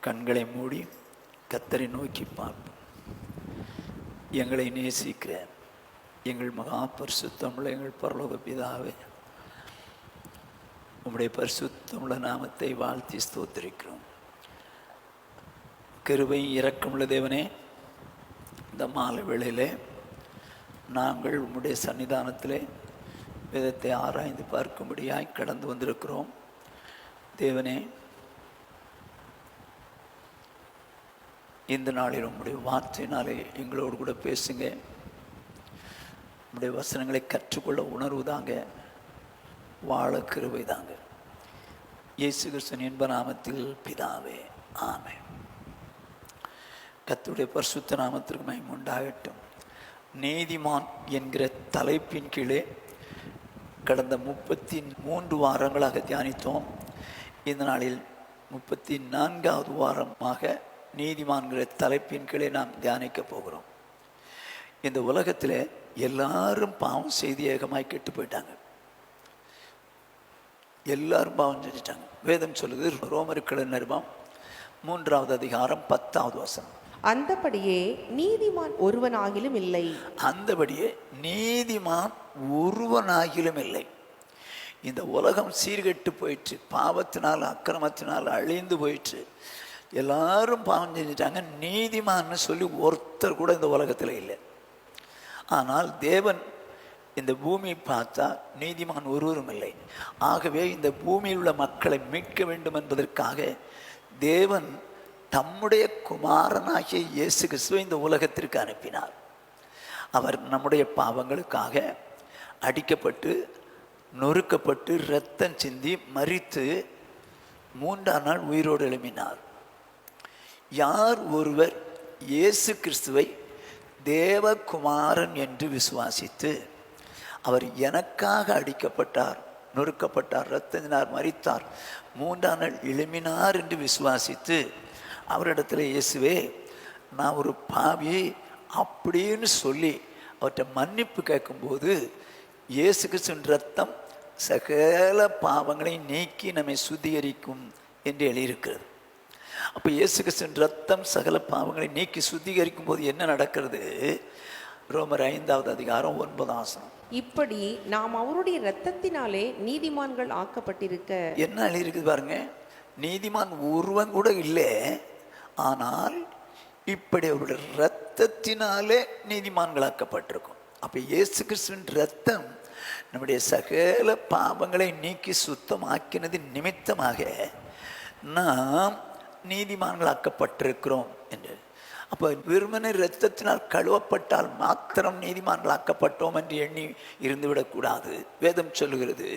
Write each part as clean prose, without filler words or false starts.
கண்களை மூடி கர்த்தரை நோக்கி பார்ப்போம். எங்களை நேசிக்கிற எங்கள் மகா பரிசுத்தமுள்ள எங்கள் பரலோக பிதாவே, உம்முடைய பரிசுத்தமுள்ள நாமத்தை வாழ்த்தி ஸ்தோத்திரிக்கிறோம். கிருபை இரக்கமுள்ள தேவனே, இந்த மாலை வேளையிலே நாங்கள் உம்முடைய சன்னிதானத்திலே வேதத்தை ஆராய்ந்து பார்க்கும்படியாய் கடந்து வந்திருக்கிறோம். தேவனே, இந்த நாளில் உம்முடைய வார்த்தையினாலே எங்களோடு கூட பேசுங்க. உம்முடைய வசனங்களை கற்றுக்கொள்ள உணர்வு தாங்க, வாழ கிருபை தாங்க. இயேசு கிறிஸ்துவின் இன்ப நாமத்தில் பிதாவே, ஆமென். கர்த்தருடைய பரிசுத்த நாமத்திற்கு மகிமை உண்டாகட்டும். நீதிமான் என்கிற தலைப்பின் கீழே கடந்த 33 வாரங்களாக தியானித்தோம். இந்த நாளில் 34வது வாரமாக நீதிமான்கிற தலைப்பின் கீழே நாம் தியானிக்க போகிறோம். இந்த உலகத்தில் எல்லாரும் பாவம் செய்து ஏகமாய் கெட்டு போயிட்டாங்க. எல்லாரும் பாவம் செஞ்சிட்டாங்க. வேதம் சொல்லுது, ரோமருக்கு நிருபம் 3வது அதிகாரம் 10வது வசனம், அந்தபடியே நீதிமான் ஒருவனாகிலும் இல்லை. அந்தபடியே நீதிமான் ஒருவனாகிலும் இல்லை. இந்த உலகம் சீர்கெட்டு போயிட்டு, பாவத்தினால் அக்கிரமத்தினால் அழிந்து போயிட்டு, எல்லாரும் பாவம் செஞ்சிட்டாங்க. நீதிமான்னு சொல்லி ஒருத்தர் கூட இந்த உலகத்தில் இல்லை. ஆனால் தேவன் இந்த பூமியை பார்த்தா நீதிமான் ஒருவரும் இல்லை. ஆகவே இந்த பூமியில் உள்ள மக்களை மீட்க வேண்டும் என்பதற்காக தேவன் தம்முடைய குமாரனாகிய இயேசு கிறிஸ்துவை இந்த உலகத்திற்கு அனுப்பினார். அவர் நம்முடைய பாவங்களுக்காக அடிக்கப்பட்டு, நொறுக்கப்பட்டு, இரத்தம் சிந்தி, மரித்து 3ஆம் நாள் உயிரோடு எழுப்பினார். யார் ஒருவர் இயேசு கிறிஸ்துவை தேவகுமாரன் என்று விசுவாசித்து, அவர் எனக்காக அடிக்கப்பட்டார், நொறுக்கப்பட்டார், இரத்தத்தினார், மரித்தார், 3ஆம் நாள் எழுப்பினார் என்று விசுவாசித்து அவரிடத்துல, இயேசுவே நான் ஒரு பாவி அப்படின்னு சொல்லி அவர்கிட்ட மன்னிப்பு கேட்கும்போது, இயேசு கிறிஸ்துவின் இரத்தம் சகல பாவங்களை நீக்கி நம்மை சுத்திகரிக்கும் என்று எழுதியிருக்கிறது. அப்போ இயேசு கிறிஸ்துவின் இரத்தம் சகல பாவங்களை நீக்கி சுத்திகரிக்கும் போது என்ன நடக்கிறது? ரோமர் 5வது அதிகாரம் 9வது வசனம், இப்படி நாம் அவருடைய இரத்தத்தினாலே நீதிமான்கள் ஆக்கப்பட்டிருக்க. என்ன எழுதியிருக்குது பாருங்க. நீதிமான் ஒருவன் கூட இல்லை, ஆனால் இப்படி அவருடைய இரத்தத்தினாலே நீதிமான்களாக்கப்பட்டிருக்கும். அப்போ இயேசு கிறிஸ்துவின் இரத்தம் நம்முடைய சகல பாவங்களை நீக்கி சுத்தமாக்கினது நிமித்தமாக நாம் நீதிமான்களாக்கப்பட்டிருக்கிறோம் என்று. அப்போ வெறுமனே இரத்தத்தினால் கழுவப்பட்டால் மாத்திரம் நீதிமான்களாக்கப்பட்டோம் என்று எண்ணி இருந்துவிடக்கூடாது. வேதம் சொல்லுகிறது,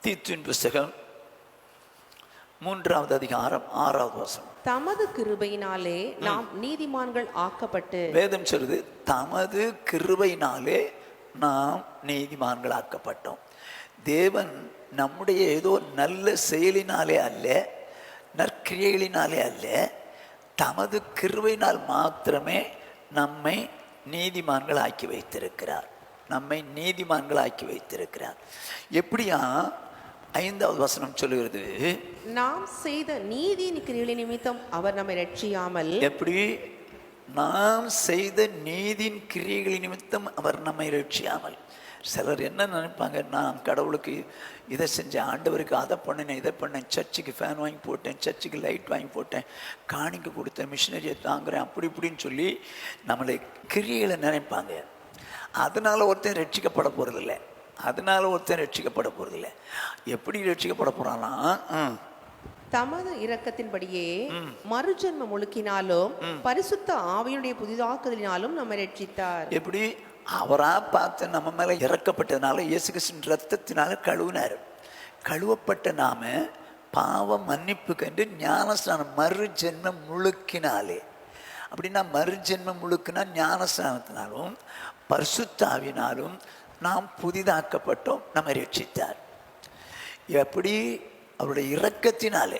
தீத்துவின் புஸ்தகம் 3வது அதிகாரம் 6வது வசனம், தமது கிருபையினாலே நாம் நீதிமான்கள் ஆக்கப்பட்டு. வேதம் சொல்லுது, தமது கிருபையினாலே நாம் நீதிமான்கள் ஆக்கப்பட்டோம். தேவன் நம்முடைய ஏதோ நல்ல செயலினாலே அல்ல, நற்கிரியைகளினாலே அல்ல, தமது கிருபையினால் மாத்திரமே நம்மை நீதிமான்கள் ஆக்கி வைத்திருக்கிறார். நம்மை நீதிமான்கள் ஆக்கி வைத்திருக்கிறார். எப்படியா? 5வது வசனம் சொல்லுகிறது, நாம் செய்த நீதியின் கிரியைகளின் நிமித்தம் அவர் நம்மை ரட்சியாமல். எப்படி? நாம் செய்த நீதியின் கிரியைகளின் நிமித்தம் அவர் நம்மை ரட்சியாமல். சிலர் என்ன நினைப்பாங்க, நான் கடவுளுக்கு இதை செஞ்சேன், ஆண்டவருக்கு அதை பண்ணினேன், இதை பண்ணேன், சர்ச்சுக்கு ஃபேன் வாங்கி போட்டேன், சர்ச்சுக்கு லைட் வாங்கி போட்டேன், காணிக்க கொடுத்தேன், மிஷினரியை தாங்குறேன், அப்படி இப்படின்னு சொல்லி நம்மளை கிரியைகளை நினைப்பாங்க. அதனால ஒருத்தன் ரட்சிக்கப்பட போகிறதில்லை. எப்படி ரட்சிக்கப்பட போகிறான்னா, தமது இரக்கத்தின்படியே மறுஜன்ம முழுக்கினாலும் பரிசுத்த ஆவியுடைய புதிதாக்குதலினாலும் நம்மை ரட்சித்தார். எப்படி? அவரா பார்த்து நம்ம மேலே இறக்கப்பட்டதுனால, இயேசு கிறிஸ்துவின் இரத்தத்தினால கழுவினார். கழுவப்பட்ட நாம பாவம் மன்னிப்பு கண்டு ஞானஸ்நானம், மறுஜென்மம் முழுக்கினாலே. அப்படின்னா மறுஜென்மம் முழுக்கினா ஞானஸ்நானத்தினாலும் பரிசுத்த ஆவியினாலும் நாம் புதிதாக்கப்பட்டோம், நம்மை ரட்சித்தார். எப்படி? அவருடைய இரக்கத்தினாலே.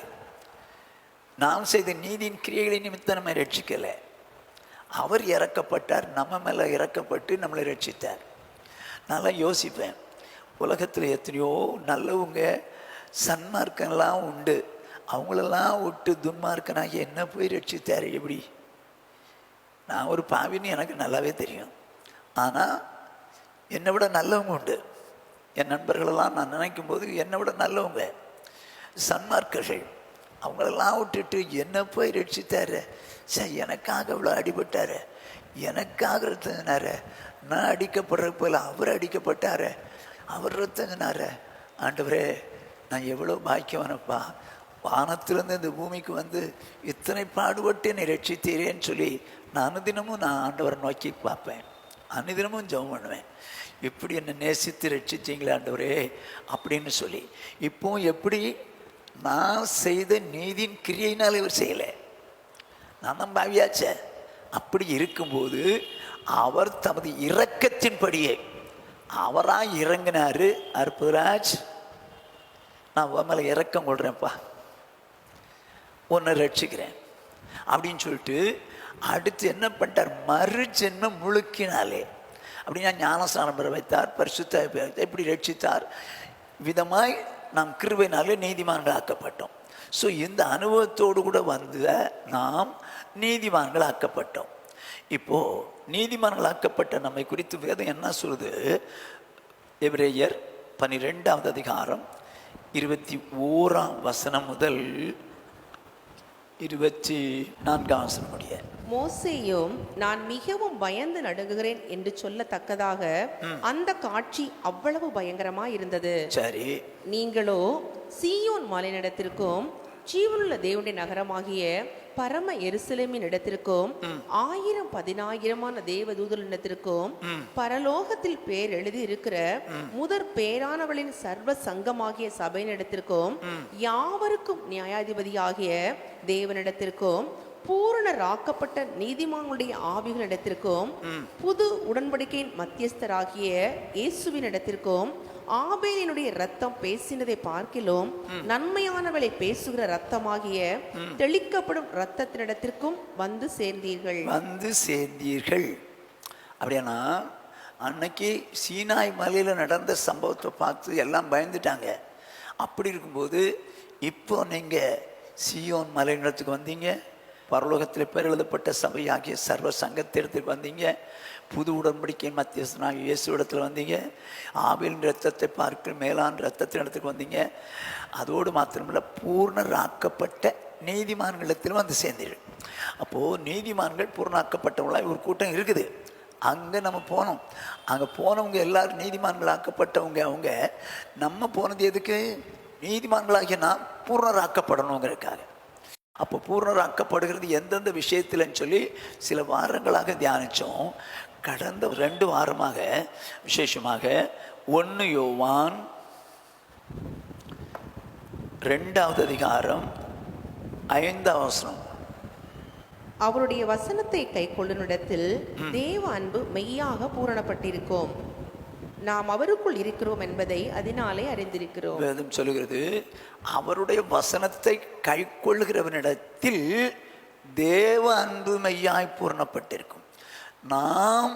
நாம் செய்த நீதியின் கிரியைகளின் நிமித்தம் நம்மை ரட்சிக்கலை, அவர் இறக்கப்பட்டார், நம்ம மேலே இறக்கப்பட்டு நம்மளை ரட்சித்தார். நான் யோசிப்பேன், உலகத்தில் எத்தனையோ நல்லவங்க சன்மார்க்கெல்லாம் உண்டு, அவங்களெல்லாம் விட்டு துன்மார்க்கனாகி என்ன போய் ரட்சித்தார் எப்படி? நான் ஒரு பாவின்னு எனக்கு நல்லாவே தெரியும். ஆனால் என்னை விட நல்லவங்க உண்டு. என் நண்பர்களெல்லாம் நான் நினைக்கும் போது என்னை விட நல்லவங்க சன்மார்க்கர்கள். அவங்களெல்லாம் விட்டுட்டு என்ன போய் ரட்சித்தார். சார் எனக்காக இவ்வளோ அடிபட்டார், எனக்காக ரத்தங்கினார். நான் அடிக்கப்படுற போல அவர் அடிக்கப்பட்டார், அவர் ரத்தங்கினார். ஆண்டவரே நான் எவ்வளோ பாக்கியவானப்பா, வானத்திலேருந்து இந்த பூமிக்கு வந்து இத்தனை பாடுபட்டு என்னை ரட்சித்தீரேன்னு சொல்லி நான் அனுதினமும் ஆண்டவரை நோக்கி பார்ப்பேன், அனுதினமும் ஜெபம் பண்ணுவேன். இப்படி என்னை நேசித்து ரட்சித்தீங்களே ஆண்டவரே அப்படின்னு சொல்லி. இப்போ எப்படி நான் செய்த நீதியின் கிரியையினால் இவர் செய்யலை, நான் தான் பாவியாச்ச. அப்படி இருக்கும்போது அவர் தமது இரக்கத்தின்படியே அவராக இறங்கினாரு. அற்புதராஜ் நான் உன் மேலே இரக்கம் கொள்கிறேன்ப்பா, உன்னை ரட்சிக்கிறேன் அப்படின்னு சொல்லிட்டு அடுத்து என்ன பண்ணிட்டார்? மறு ஜென்மம் முழுக்கினாலே அப்படின்னா ஞானஸ்நானம் பெற வைத்தார், பரிசுத்த எப்படி ரட்சித்தார். விதமாய் நாம் கிருபையினாலே நீதிமான்கள் ஆக்கப்பட்டோம். ஸோ இந்த அனுபவத்தோடு கூட வந்த நாம் நீதிமான்கள் ஆக்கப்பட்டோம். இப்போது நீதிமான்கள் ஆக்கப்பட்ட நம்மை குறித்து வேதம் என்ன சொல்லுது? எபிரேயர் 12வது அதிகாரம் 21ஆம் வசனம் முதல் 24ஆம் வசனம் முடிய. மோசேயும் நான் மிகவும் பயந்து நடுங்குகிறேன் என்று சொல்லத்தக்கதாக அந்த காட்சி அவ்வளவு பயங்கரமா இருந்தது. சரி, நீங்களோ சீயோன் மலையினிடத்திற்கும் ஜீவனுள்ள தேவனுடைய நகரமாகிய பரம எருசலேமின் இடத்திற்கும் 1000-10,000 தேவதூதரிடத்திற்கும் பரலோகத்தில் பேர் எழுதி இருக்கிற முதற் பேரானவளின் சர்வ சங்கமாகிய சபையினிடத்திற்கும் யாவருக்கும் நியாயாதிபதியாகிய தேவனிடத்திற்கும் பூரணராக்கப்பட்ட நீதிமான்களுடைய ஆவிகளிடத்திற்கும் புது உடன்படிக்கையின் மத்தியஸ்தராகிய இயேசுவினிடத்திற்கும் ஆபேலினுடைய ரத்தம் பேசினதை பார்க்கிலும் நன்மையானவளை பேசுகிற ரத்தமாகிய தெளிக்கப்படும் ரத்தத்தினிடத்திற்கும் வந்து சேர்ந்தீர்கள். அப்படின்னா அன்னைக்கு சீனாய் மலையில் நடந்த சம்பவத்தை பார்த்து எல்லாம் பயந்துட்டாங்க. அப்படி இருக்கும்போது இப்போ நீங்கள் சீயோன் மலையிடத்துக்கு வந்தீங்க, பரலோகத்தில் பேர் எழுதப்பட்ட சபையாகிய சர்வ சங்கத்திடத்துக்கு வந்தீங்க, புது உடன்படிக்கையின் மத்தியஸ்தனாகிய இயேசு இடத்துல வந்தீங்க, ஆபேலின் ரத்தத்தை பார்க்க மேலான ரத்தத்தின் இடத்துக்கு வந்தீங்க. அதோடு மாத்திரமில்லை, பூர்ணராக்கப்பட்ட நீதிமான்களிடத்திலும் வந்து சேர்ந்தீர்கள். அப்போது நீதிமான்கள் பூர்ணாக்கப்பட்டவங்களாக ஒரு கூட்டம் இருக்குது. அங்கே நம்ம போனோம். அங்கே போனவங்க எல்லாரும் நீதிமான்கள் ஆக்கப்பட்டவங்க. அவங்க நம்ம போனது எதுக்கு? நீதிமான்களாகிய நாம் பூர்ணராக்கப்படணுங்கிறதுக்காக. அப்போ பூர்ணராக்கப்படுகிறது எந்தெந்த விஷயத்தில்னு சொல்லி சில வாரங்களாக தியானித்தோம். கடந்த 2 வாரமாக விசேஷமாக 1 யோவான் 2வது அதிகாரம் 5ஆம் வசனம். அவருடைய வசனத்தை கைக்கொள்ளுமிடத்தில் தேவ அன்பு மெய்யாக பூரணப்பட்டிருக்கும், நாம் அவருக்குள் இருக்கிறோம் என்பதை அதனாலே அறிந்திருக்கிறோம். வேதம் சொல்லுகிறது, அவருடைய வசனத்தை கைக்கொள்ளுகிறவனிடத்தில் தேவ அன்பு மெய்யாய் பூரணப்பட்டிருக்கும். நாம்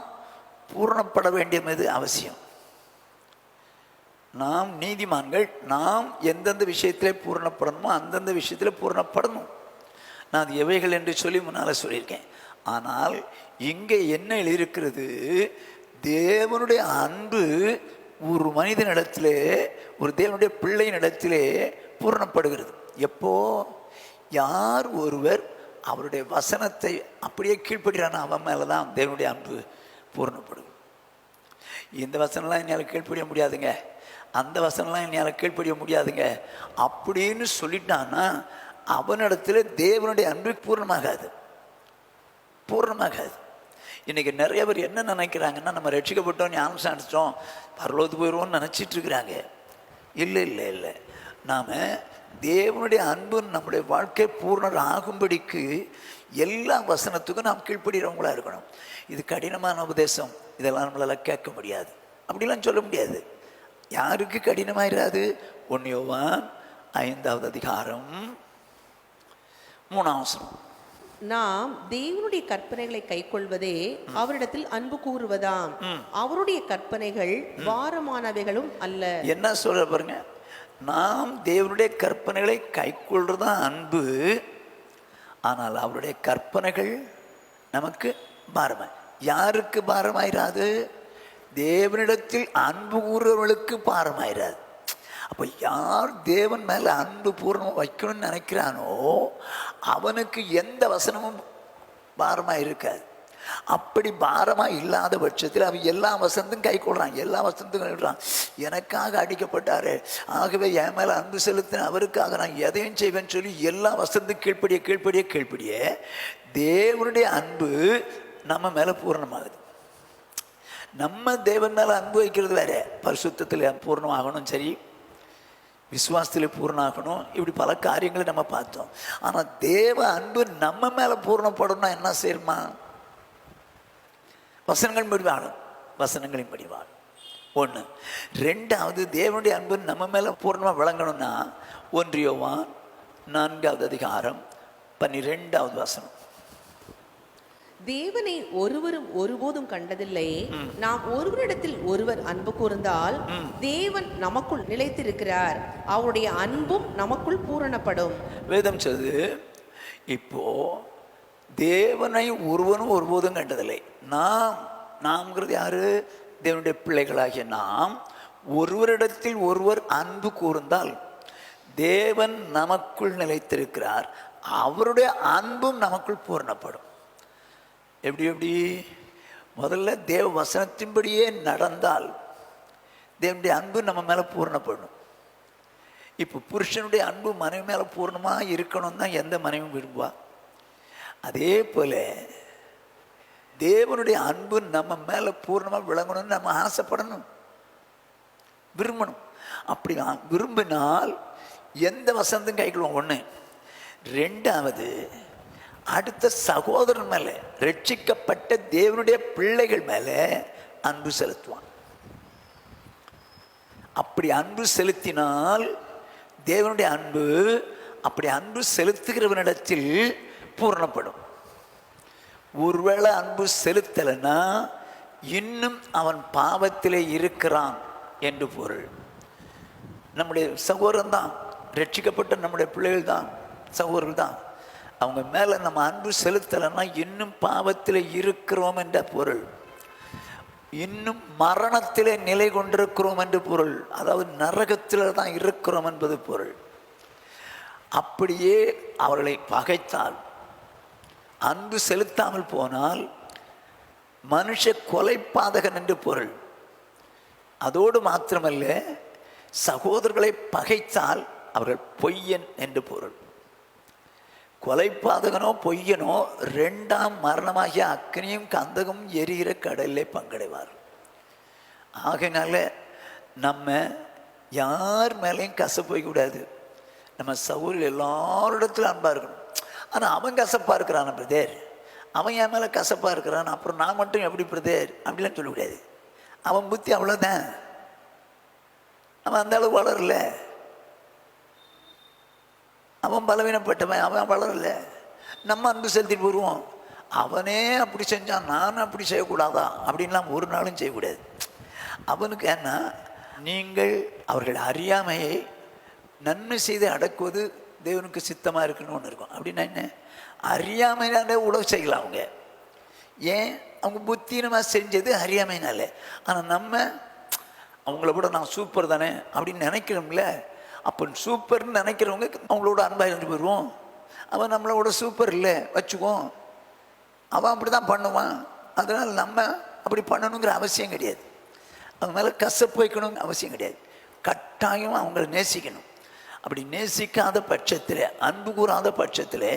பூரணப்பட வேண்டியது அவசியம். நாம் நீதிமான்கள், நாம் எந்தெந்த விஷயத்திலே பூரணப்படணுமோ அந்தந்த விஷயத்தில் பூரணப்படணும். நான் அது எவைகள் என்று சொல்லி முன்னால் சொல்லியிருக்கேன். ஆனால் இங்கே என்ன எழுதியிருக்கிறது? தேவனுடைய அன்பு ஒரு மனிதனிடத்திலே, ஒரு தேவனுடைய பிள்ளையினிடத்திலே பூரணப்படுகிறது. எப்போ? யார் ஒருவர் அவருடைய வசனத்தை அப்படியே கீழ்ப்படுகிறான், அவன் மேலே தான் தேவனுடைய அன்பு பூரணப்படும். இந்த வசனம்லாம் என்னால் கீழ்ப்படிய முடியாதுங்க, அந்த வசனம்லாம் என்னால் கீழ்ப்படிய முடியாதுங்க அப்படின்னு சொல்லிட்டான்னா அவனிடத்தில் தேவனுடைய அன்பு பூர்ணமாகாது. இன்றைக்கி நிறைய பேர் என்ன நினைக்கிறாங்கன்னா, நம்ம ரட்சிக்கப்பட்டோம், ஞானம் அடிச்சிட்டோம், பரலோகத்துக்கு போயிடுவோம்னு நினச்சிட்டு இருக்கிறாங்க. இல்லை, நாம் தேவனுடைய அன்பு நம்முடைய வாழ்க்கை பூர்ணர் ஆகும்படிக்கு எல்லா வசனத்துக்கும் நாம் கீழ்ப்படுகிறவங்களா இருக்கணும். இது கடினமான உபதேசம், இதெல்லாம் நம்மளால் கேட்க முடியாது, அப்படிலாம் சொல்ல முடியாது. யாருக்கு கடினமாயிராது? 1 யோவான் 5வது அதிகாரம் 3ஆம் வசனம். நாம் தேவனுடைய கற்பனைகளை கைக்கொள்வதே அவரிடத்தில் அன்பு கூறுவதாம், அவருடைய கற்பனைகள் பாரமானவைகளும் அல்ல. என்ன சொல்ற பாருங்க, நாம் தேவனுடைய கற்பனைகளை கைக்கொள்றது தான் அன்பு. ஆனால் அவருடைய கற்பனைகள் நமக்கு பாரமாய். யாருக்கு பாரமாயிராது? தேவனிடத்தில் அன்பு கூறுறவர்களுக்கு பாரமாயிராது. அப்போ யார் தேவன் மேலே அன்பு பூர்ணமாக வைக்கணும்னு நினைக்கிறானோ அவனுக்கு எந்த வசனமும் பாரமாக இருக்காது. அப்படி பாரமாக இல்லாத பட்சத்தில் அவன் எல்லா வசனத்தையும் கை கொள்றான், எல்லா வசனத்தையும் கைவிடுறான். எனக்காக அடிக்கப்பட்டாரு, ஆகவே என் மேலே அன்பு செலுத்தின அவருக்காக நான் எதையும் செய்வேன்னு சொல்லி எல்லா வசனத்தையும் கீழ்ப்படிய தேவனுடைய அன்பு நம்ம மேலே பூரணமாகுது. நம்ம தேவன் மேலே அன்பு வைக்கிறது வேற. பரிசுத்தத்தில் பூர்ணமாகணும், சரி, விசுவாசத்தில் பூர்ணமாகணும், இப்படி பல காரியங்களை நம்ம பார்த்தோம். ஆனால் தேவ அன்பு நம்ம மேலே பூர்ணப்படணும்னா என்ன செய்யுமா? வசனங்களின் படி வாழும், வசனங்களின் படி வாழும். ஒன்று. ரெண்டாவது, தேவனுடைய அன்பு நம்ம மேலே பூர்ணமாக விளங்கணும்னா 1 யோவான் 4:12 தேவனை ஒருவரும் ஒருபோதும் கண்டதில்லை. நாம் ஒருவரிடத்தில் ஒருவர் அன்பு கூர்ந்தால் தேவன் நமக்குள் நிலைத்திருக்கிறார், அவருடைய அன்பும் நமக்குள் பூரணப்படும். வேதம் சொல்லுது. இப்போ தேவனை ஒருவனும் ஒருபோதும் கண்டதில்லை. நாம்ங்கிறது யாரு? தேவனுடைய பிள்ளைகளாகிய நாம் ஒருவரிடத்தில் ஒருவர் அன்பு கூர்ந்தால் தேவன் நமக்குள் நிலைத்திருக்கிறார், அவருடைய அன்பும் நமக்குள் பூரணப்படும். எப்படி? முதல்ல தேவ வசனத்தின்படியே நடந்தால் தேவனுடைய அன்பு நம்ம மேலே பூரணப்படும். இப்போ புருஷனுடைய அன்பு மனைவி மேலே பூர்ணமாக இருக்கணும் தான் எந்த மனைவியும் விரும்புவா. அதே போல தேவனுடைய அன்பு நம்ம மேலே பூர்ணமாக விளங்கணும்னு நம்ம ஆசைப்படணும், விரும்பணும். அப்படி விரும்பினால் எந்த வசனத்தையும் கைக்கொள்வோம். ஒன்று. ரெண்டாவது, அடுத்த சகோதரன் மேலே, ரட்சிக்கப்பட்ட தேவனுடைய பிள்ளைகள் மேலே அன்பு செலுத்துவான். அப்படி அன்பு செலுத்தினால் தேவனுடைய அன்பு அப்படி அன்பு செலுத்துகிறவனிடத்தில் பூரணப்படும். ஒருவேளை அன்பு செலுத்தலைன்னா இன்னும் அவன் பாவத்திலே இருக்கிறான் என்று பொருள். நம்முடைய சகோதரன் தான், ரட்சிக்கப்பட்ட நம்முடைய பிள்ளைகள் தான், சகோதரர்கள் தான், அவங்க மேலே நம்ம அன்பு செலுத்தலைன்னா இன்னும் பாவத்தில் இருக்கிறோம் என்ற பொருள். இன்னும் மரணத்திலே நிலை கொண்டிருக்கிறோம் என்று பொருள். அதாவது நரகத்தில் தான் இருக்கிறோம் என்பது பொருள். அப்படியே அவர்களை பகைத்தால், அன்பு செலுத்தாமல் போனால் மனுஷ கொலைபாதகன் என்று பொருள். அதோடு மாத்திரமல்ல, சகோதரர்களை பகைத்தால் அவர்கள் பொய்யன் என்று பொருள். கொலைபாதகனோ பொய்யனோ 2ஆம் மரணமாகிய அக்னியும் கந்தகம் எரிகிற கடலிலே பங்கடைவார். ஆகையினால நம்ம யார் மேலேயும் கசப்பு வைக்கக்கூடாது. நம்ம சகோதரர்கள் எல்லாரிடத்திலும் அன்பாக இருக்கணும். ஆனால் அவன் கசப்பாக இருக்கிறான் பிரதேர், அவன் என் மேலே கசப்பாக இருக்கிறான், அப்புறம் நான் மட்டும் எப்படி பிரதேர் அப்படிலாம் சொல்லக்கூடாது. அவன் புத்தி அவ்வளோதான், அவன் அந்த அளவு வளரல, அவன் பலவீனப்பட்டவன், அவன் வளரல. நம்ம அன்பு செலுத்திட்டு போடுவோம். அவனே அப்படி செஞ்சான், நானும் அப்படி செய்யக்கூடாதா அப்படின்லாம் ஒரு நாளும் செய்யக்கூடாது. அவனுக்கு என்ன, நீங்கள் அவர்கள் அறியாமையை நன்மை செய்து அடக்குவது தேவனுக்கு சித்தமாக இருக்குன்னு ஒன்று இருக்கும். அப்படின்னா என்ன, அறியாமையினாலே உழவு செய்யலாம் அவங்க. ஏன், அவங்க புத்தீனமாக செஞ்சது அறியாமைனால. ஆனால் நம்ம அவங்கள விட நான் சூப்பர் தானே அப்படின்னு நினைக்கிறோம்ல. அப்போ சூப்பர்னு நினைக்கிறவங்க அவங்களோட அன்பாக இருந்து போயிடுவோம். அவன் நம்மளோட சூப்பர் இல்லை வச்சுக்குவோம், அவன் அப்படி தான் பண்ணுவான். அதனால் நம்ம அப்படி பண்ணணுங்கிற அவசியம் கிடையாது. அவங்க மேலே கசப்பு வைக்கணுங்கிற அவசியம் கிடையாது. கட்டாயம் அவங்கள நேசிக்கணும். அப்படி நேசிக்காத பட்சத்தில், அன்பு கூறாத பட்சத்தில்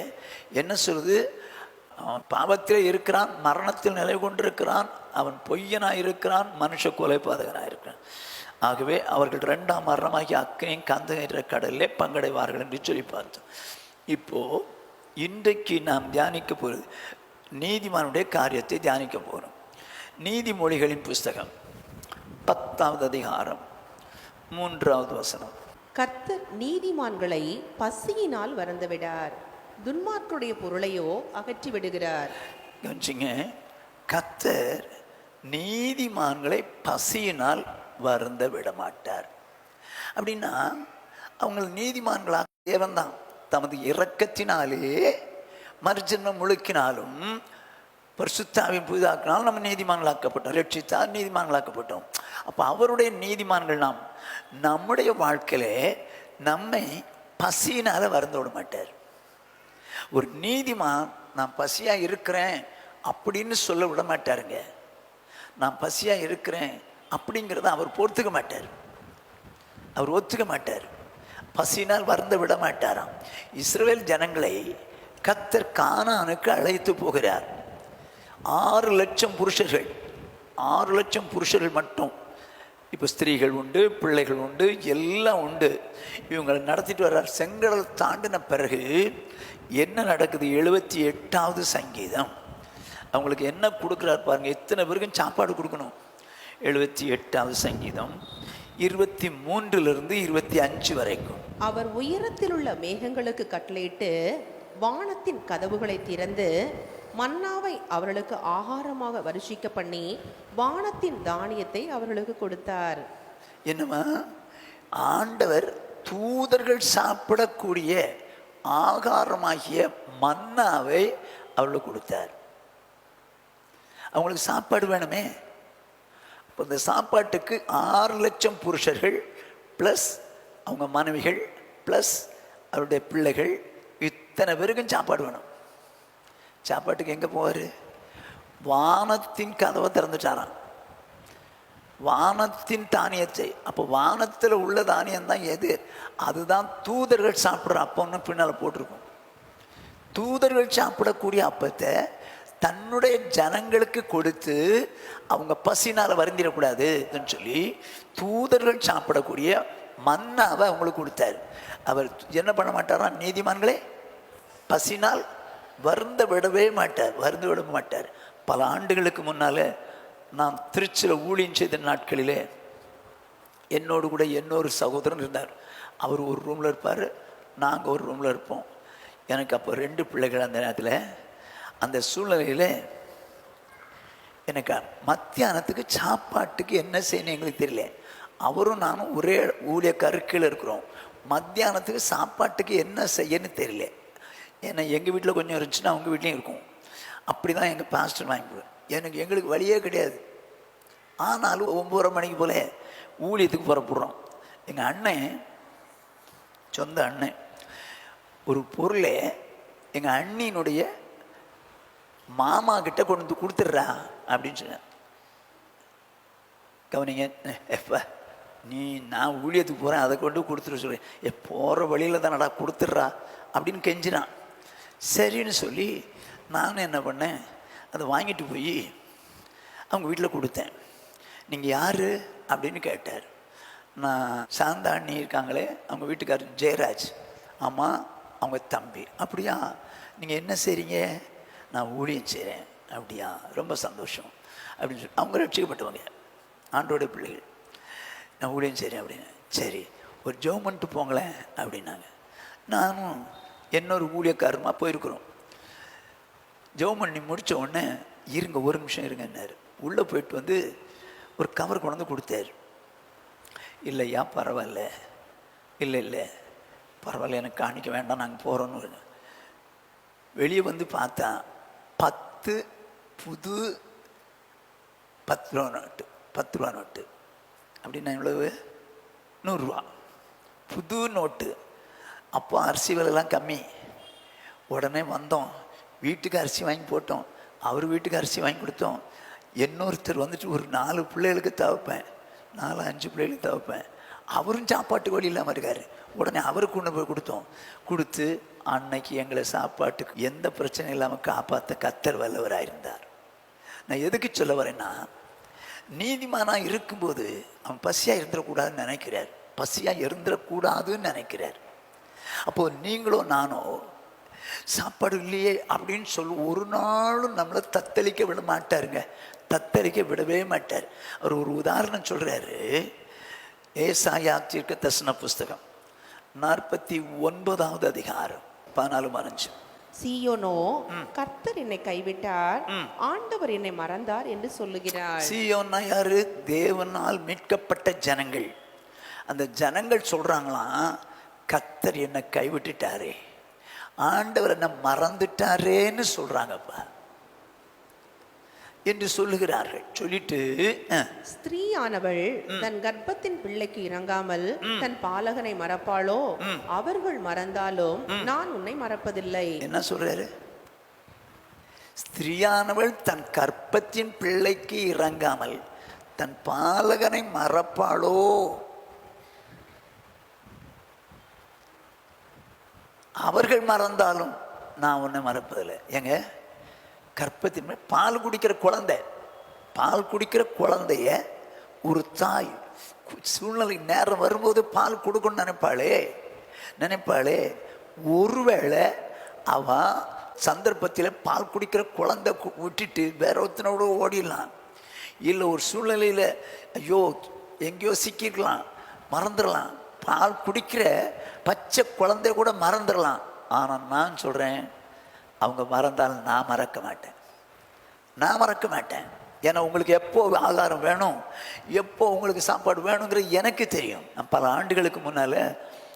என்ன சொல்லுது, அவன் பாவத்தில் இருக்கிறான், மரணத்தில் நிலை கொண்டிருக்கிறான், அவன் பொய்யனாக இருக்கிறான், மனுஷ கொலைபாதகனாக இருக்கிறான். ஆகவே அவர்கள் 2ஆம் மரணமாகி அக்னியும் கந்தகிற கடலிலே பங்கடைவார்கள் என்று சொல்லி பார்த்தோம். இப்போது இன்றைக்கு நாம் தியானிக்க போகிறது நீதிமானுடைய காரியத்தை தியானிக்க போகிறோம். நீதிமொழிகளின் புஸ்தகம் 10ஆவது அதிகாரம் 3வது வசனம். கர்த்தர் நீதிமான்களை பசியினால் வருந்துவிடார், துன்மார்க்கருடைய பொருளையோ அகற்றி விடுகிறார். கவனிச்சிங்க, கர்த்தர் நீதிமான்களை பசியினால் வருந்த விட மாட்டார். அப்படின்னா அவங்களை நீதிமான்களாக தேவன் தான் தமது இரக்கத்தினாலே மறுஜன்மம் முழுக்கினாலும் பரிசுத்தாவின் புதிதாக்கினாலும் நம்ம நீதிமான்களாக்கப்பட்டோம், ரட்சித்தால் நீதிமான்களாக்கப்பட்டோம். அப்போ அவருடைய நீதிமான்கள் நாம். நம்முடைய வாழ்க்கையில நம்மை பசியினால வருந்த விட மாட்டார். ஒரு நீதிமான் நான் பசியா இருக்கிறேன் அப்படின்னு சொல்ல விட மாட்டாருங்க. நான் பசியா இருக்கிறேன் அப்படிங்கிறத அவர் பொறுத்துக்க மாட்டார், அவர் ஒத்துக்க மாட்டார். பசியினால் வருந்த விட மாட்டாராம். இஸ்ரவேல் ஜனங்களை கர்த்தர் கானானுக்கு அழைத்து போகிறார். 6 லட்சம் புருஷர்கள், 6 லட்சம் புருஷர்கள் மட்டும். இப்போ ஸ்திரீகள் உண்டு, பிள்ளைகள் உண்டு, எல்லாம் உண்டு. இவங்களை நடத்திட்டு வர்றார். செங்கடல் தாண்டின பிறகு என்ன நடக்குது? 78வது சங்கீதம். அவங்களுக்கு என்ன கொடுக்குறாரு பாருங்க, எத்தனை பேருக்கும் சாப்பாடு கொடுக்கணும். 78வது சங்கீதம் 23 25 வரைக்கும். அவர் உயரத்தில் உள்ள மேகங்களுக்கு கட்டளையிட்டு வானத்தின் கதவுகளை திறந்து மன்னாவை அவர்களுக்கு ஆகாரமாக வருஷிக்க பண்ணி வானத்தின் தானியத்தை அவர்களுக்கு கொடுத்தார். என்னமா? ஆண்டவர் தூதர்கள் சாப்பிடக்கூடிய ஆகாரமாகிய மன்னாவை அவர்களுக்கு கொடுத்தார். அவங்களுக்கு சாப்பாடு வேணுமே. இப்போ இந்த சாப்பாட்டுக்கு 6 லட்சம் புருஷர்கள் ப்ளஸ் அவங்க மனைவிகள் ப்ளஸ் அவருடைய பிள்ளைகள், இத்தனை பேருக்கும் சாப்பாடு வேணும். சாப்பாட்டுக்கு எங்கே போவார்? வானத்தின் கதவை திறந்துட்டாராம், வானத்தின் தானியத்தை. அப்போ வானத்தில் உள்ள தானியம் தான் எது? அதுதான் தூதர்கள் சாப்பிட்ற அப்பம்னு பின்னால் போட்டிருக்கும். தூதர்கள் சாப்பிடக்கூடிய அப்பத்தை தன்னுடைய ஜனங்களுக்கு கொடுத்து அவங்க பசினால் வருந்திடக்கூடாதுன்னு சொல்லி தூதர்கள் சாப்பிடக்கூடிய மன்னாவை அவங்களுக்கு கொடுத்தார். அவர் என்ன பண்ண மாட்டாரா? நீதிமான்களே பசினால் வருந்த விடவே மாட்டார், வருந்த விட மாட்டார். பல ஆண்டுகளுக்கு முன்னால் நான் திருச்சியில் ஊழியம் செய்த நாட்களிலே என்னோடு கூட இன்னொரு சகோதரன் இருந்தார். அவர் ஒரு ரூமில் இருப்பார், நாங்கள் ஒரு ரூமில் இருப்போம். எனக்கு அப்போ 2 பிள்ளைகள். அந்த நேரத்தில் அந்த சூழ்நிலையில் எனக்கு மத்தியானத்துக்கு சாப்பாட்டுக்கு என்ன செய்யணும் எங்களுக்கு தெரியல. அவரும் நானும் ஒரே ஊழியக்காரர் கீழே இருக்கிறோம். மத்தியானத்துக்கு சாப்பாட்டுக்கு என்ன செய்யன்னு தெரியல. ஏன்னா எங்கள் வீட்டில் கொஞ்சம் இருந்துச்சுன்னா அவங்க வீட்லேயும் இருக்கும். அப்படி தான் எங்கள் பாஸ்டர் வாங்கிக்குவேன். எங்களுக்கு வழியே கிடையாது. ஆனாலும் 9:30 மணிக்கு போல் ஊழியத்துக்கு புறப்படுறோம். எங்கள் அண்ணன், சொந்த அண்ணன், ஒரு பொருளை எங்கள் அண்ணியினுடைய மாமா கிட்ட கொண்டு வந்து கொடுத்துட்றா அப்படின்னு சொன்னேன். கவனிங்க, எப்போ நீ நான் ஊழியத்துக்கு போகிறேன் அதை கொண்டு கொடுத்துட்டு சொல்கிறேன், போகிற வழியில் தானடா கொடுத்துட்றா அப்படின்னு கெஞ்சினான். சரின்னு சொல்லி நானும் என்ன பண்ணேன், அதை வாங்கிட்டு போய் அவங்க வீட்டில் கொடுத்தேன். நீங்கள் யார் அப்படின்னு கேட்டார். நான் சாந்தா அண்ணி இருக்காங்களே, அவங்க வீட்டுக்காரர் ஜெயராஜ். ஆமாம், அவங்க தம்பி. அப்படியா, நீங்கள் என்ன செய்கிறீங்க? நான் ஊழியம் செய்கிறேன். அப்படியா, ரொம்ப சந்தோஷம் அப்படின்னு சொல்லி அவங்க ரட்சிக்கப்பட்டவங்க, ஆண்டோட பிள்ளைகள். நான் ஊழியம் செய்கிறேன் அப்படின்னு. சரி, ஒரு ஜெபம் பண்ணிட்டு போங்களேன் அப்படின்னாங்க. நானும் இன்னொரு ஊழியக்காரமாக போயிருக்கிறோம். ஜெபம் பண்ணி முடித்த உடனே இருங்க, ஒரு நிமிஷம் இருங்கன்னாரு. உள்ளே போயிட்டு வந்து ஒரு கவர் கொண்டு வந்து கொடுத்தாரு. இல்லையா, பரவாயில்ல, இல்லை பரவாயில்ல, எனக்கு காணிக்க வேண்டாம், நாங்கள் போகிறோன்னு. வெளியே வந்து பார்த்தா 10 புது 10 ரூபா நோட்டு, 10 ரூபா நோட்டு. அப்படின்னா எவ்வளவு? 100 ரூபா புது நோட்டு. அப்போ அரிசி விலைலாம் கம்மி. உடனே வந்தோம், வீட்டுக்கு அரிசி வாங்கி போட்டோம், அவர் வீட்டுக்கு அரிசி வாங்கி கொடுத்தோம். இன்னொருத்தர் வந்துட்டு ஒரு 4 பிள்ளைகளுக்கு தவைப்பேன், 4-5 பிள்ளைகளுக்கு தவைப்பேன். அவரும் சாப்பாட்டு வழி இல்லாமல் இருக்கார். உடனே அவருக்கு கொண்டு போய் கொடுத்து அன்னைக்கு எங்களை சாப்பாட்டுக்கு எந்த பிரச்சனையும் இல்லாமல் காப்பாற்ற கர்த்தர் வல்லவராயிருந்தார். நான் எதுக்கு சொல்ல வரேன்னா, நீதிமானாக இருக்கும்போது அவன் பசியாக இருந்துடக்கூடாதுன்னு நினைக்கிறார், பசியாக இருந்துடக்கூடாதுன்னு நினைக்கிறார். அப்போது நீங்களோ நானோ சாப்பாடு இல்லையே அப்படின்னு சொல்லி ஒரு நாளும் நம்மளை தத்தளிக்க விட மாட்டாருங்க, தத்தளிக்க விடவே மாட்டார். அவர் ஒரு உதாரணம் சொல்கிறாரு. ஏசாயா தீர்க்கதரிசன புஸ்தகம் 49வது அதிகாரம் 14-15. சீயோனோ, கர்த்தர் என்னை கைவிட்டார், ஆண்டவர் என்னை மறந்தார் என்று சொல்லுகிறார். சீயோன்னா யாரு? தேவனால் மீட்கப்பட்ட ஜனங்கள். அந்த ஜனங்கள் சொல்றாங்களாம், கர்த்தர் என்னை கைவிட்டுட்டாரே, ஆண்டவர் என்ன மறந்துட்டாரேன்னு சொல்றாங்கப்பா என்று சொல்லுகிறார்கள். சொல்லிட்டு ஸ்திரீயானவள் தன் கர்ப்பத்தின் பிள்ளைக்கு இறங்காமல் தன் பாலகனை மறப்பாளோ? அவர்கள் மறந்தாலும் நான் உன்னை மறப்பதில்லை. என்ன சொல்றாரு? ஸ்திரீயானவள் தன் கர்ப்பத்தின் பிள்ளைக்கு இறங்காமல் தன் பாலகனை மறப்பாளோ? அவர்கள் மறந்தாலும் நான் உன்னை மறப்பதில்லை. எங்க கர்ப்பத்தின் பால் குடிக்கிற குழந்தைய ஒரு தாய் சூழ்நிலை நேரம் வரும்போது பால் கொடுக்கணும்னு நினைப்பாளே. ஒருவேளை அவ சந்தர்ப்பத்தில் பால் குடிக்கிற குழந்தை விட்டுட்டு வேற ஒருத்தனோட ஓடிடலாம். இல்லை ஒரு சூழ்நிலையில் ஐயோ எங்கேயோ சிக்கிக்கலாம், மறந்துடலாம். பால் குடிக்கிற பச்சை குழந்தை கூட மறந்துடலாம். ஆனால் நான் சொல்கிறேன், அவங்க மறந்தாலும் நான் மறக்க மாட்டேன். ஏன்னா உங்களுக்கு எப்போ ஆகாரம் வேணும், எப்போ உங்களுக்கு சாப்பாடு வேணுங்கிறது எனக்கு தெரியும். நான் பல ஆண்டுகளுக்கு முன்னால்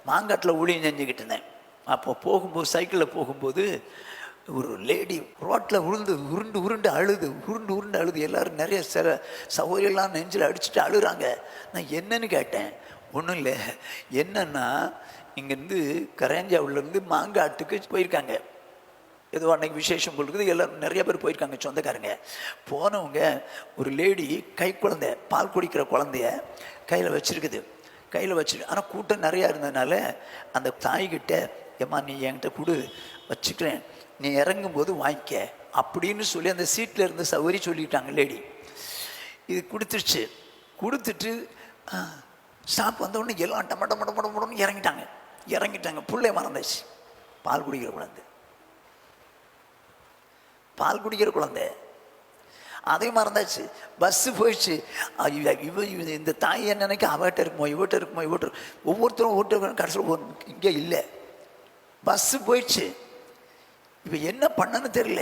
மாங்காட்டில் ஊழியம் செஞ்சுக்கிட்டு இருந்தேன். அப்போ போகும்போது சைக்கிளில் போகும்போது ஒரு லேடி ரோட்டில் உருண்டு அழுது எல்லோரும் நிறைய சௌகரியெல்லாம் நெஞ்சில் அடிச்சுட்டு அழுகிறாங்க. நான் என்னன்னு கேட்டேன். ஒன்றும் இல்லை, என்னன்னா இங்கேருந்து கரையாஞ்சாவிலேருந்து மாங்காட்டுக்கு போயிருக்காங்க. ஏதோ அன்னைக்கு விசேஷம் போட்டுருக்குது, எல்லோரும் நிறைய பேர் போயிருக்காங்க சொந்தக்காரங்க. போனவங்க ஒரு லேடி குழந்தை பால் குடிக்கிற குழந்தைய கையில் வச்சுருக்குது. ஆனால் கூட்டம் நிறையா இருந்ததுனால அந்த தாய்கிட்ட, ஏம்மா நீ என்கிட்ட கொடு வச்சுக்கிறேன், நீ இறங்கும்போது வாங்கிக்க அப்படின்னு சொல்லி அந்த சீட்டில் இருந்து சௌகரி சொல்லிட்டாங்க. லேடி இது கொடுத்துட்டு ஸ்டாப் வந்தோடனே எல்லாம் டமட்டன்னு இறங்கிட்டாங்க. பிள்ளை மறந்துச்சு. பால் குடிக்கிற குழந்தை அதையும் மறந்தாச்சு. பஸ்ஸு போயிடுச்சு. இந்த தாய் என்ன நினைக்க, அவட்ட இருக்குமோ இவட்ட இருக்குமோ ஒவ்வொருத்தரும் ஓட்டு கடைசியில் இங்கே இல்லை. பஸ்ஸு போயிடுச்சு. இப்போ என்ன பண்ணன்னு தெரியல,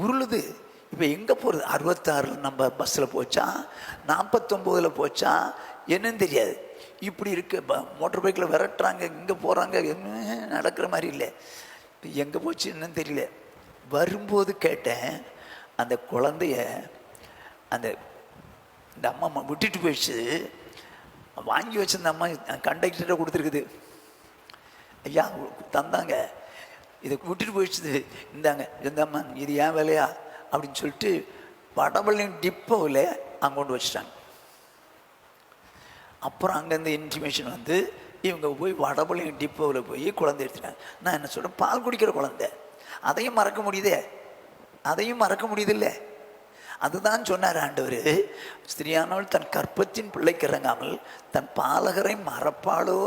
உருளுது. இப்போ எங்கே போகிறது? 66 நம்ம பஸ்ஸில் போச்சா, 49 போச்சா என்னன்னு தெரியாது. இப்படி இருக்கு. மோட்டர் பைக்கில் விரட்டுறாங்க, இங்கே போகிறாங்க, என்ன நடக்கிற மாதிரி இல்லை. எங்கே போச்சு என்னன்னு தெரியல. வரும்போது கேட்டேன், அந்த குழந்தைய இந்த அம்மா விட்டுட்டு போயிடுச்சு. வாங்கி வச்சிருந்த அம்மா கண்டக்டரை கொடுத்துருக்குது. ஐயா தந்தாங்க, இதை விட்டுட்டு போயிடுச்சு, இந்தாங்க இந்த அம்மா, இது ஏன் வேலையா அப்படின்னு சொல்லிட்டு வடபழனி டிப்போவில் அங்கே கொண்டு வச்சுட்டாங்க. அப்புறம் அங்கேருந்து இன்ஃபர்மேஷன் வந்து இவங்க போய் வடபழனி டிப்போவில் போய் குழந்தை எடுத்துட்டாங்க. நான் என்ன சொல்கிறேன், பால் குடிக்கிற குழந்தை, அதையும் மறக்க முடியுதில்லை. அதுதான் சொன்னார் ஆண்டவர், ஸ்திரியானவள் தன் கர்ப்பத்தின் பிள்ளைக்கு இறங்காமல் தன் பாலகரை மறப்பாளோ?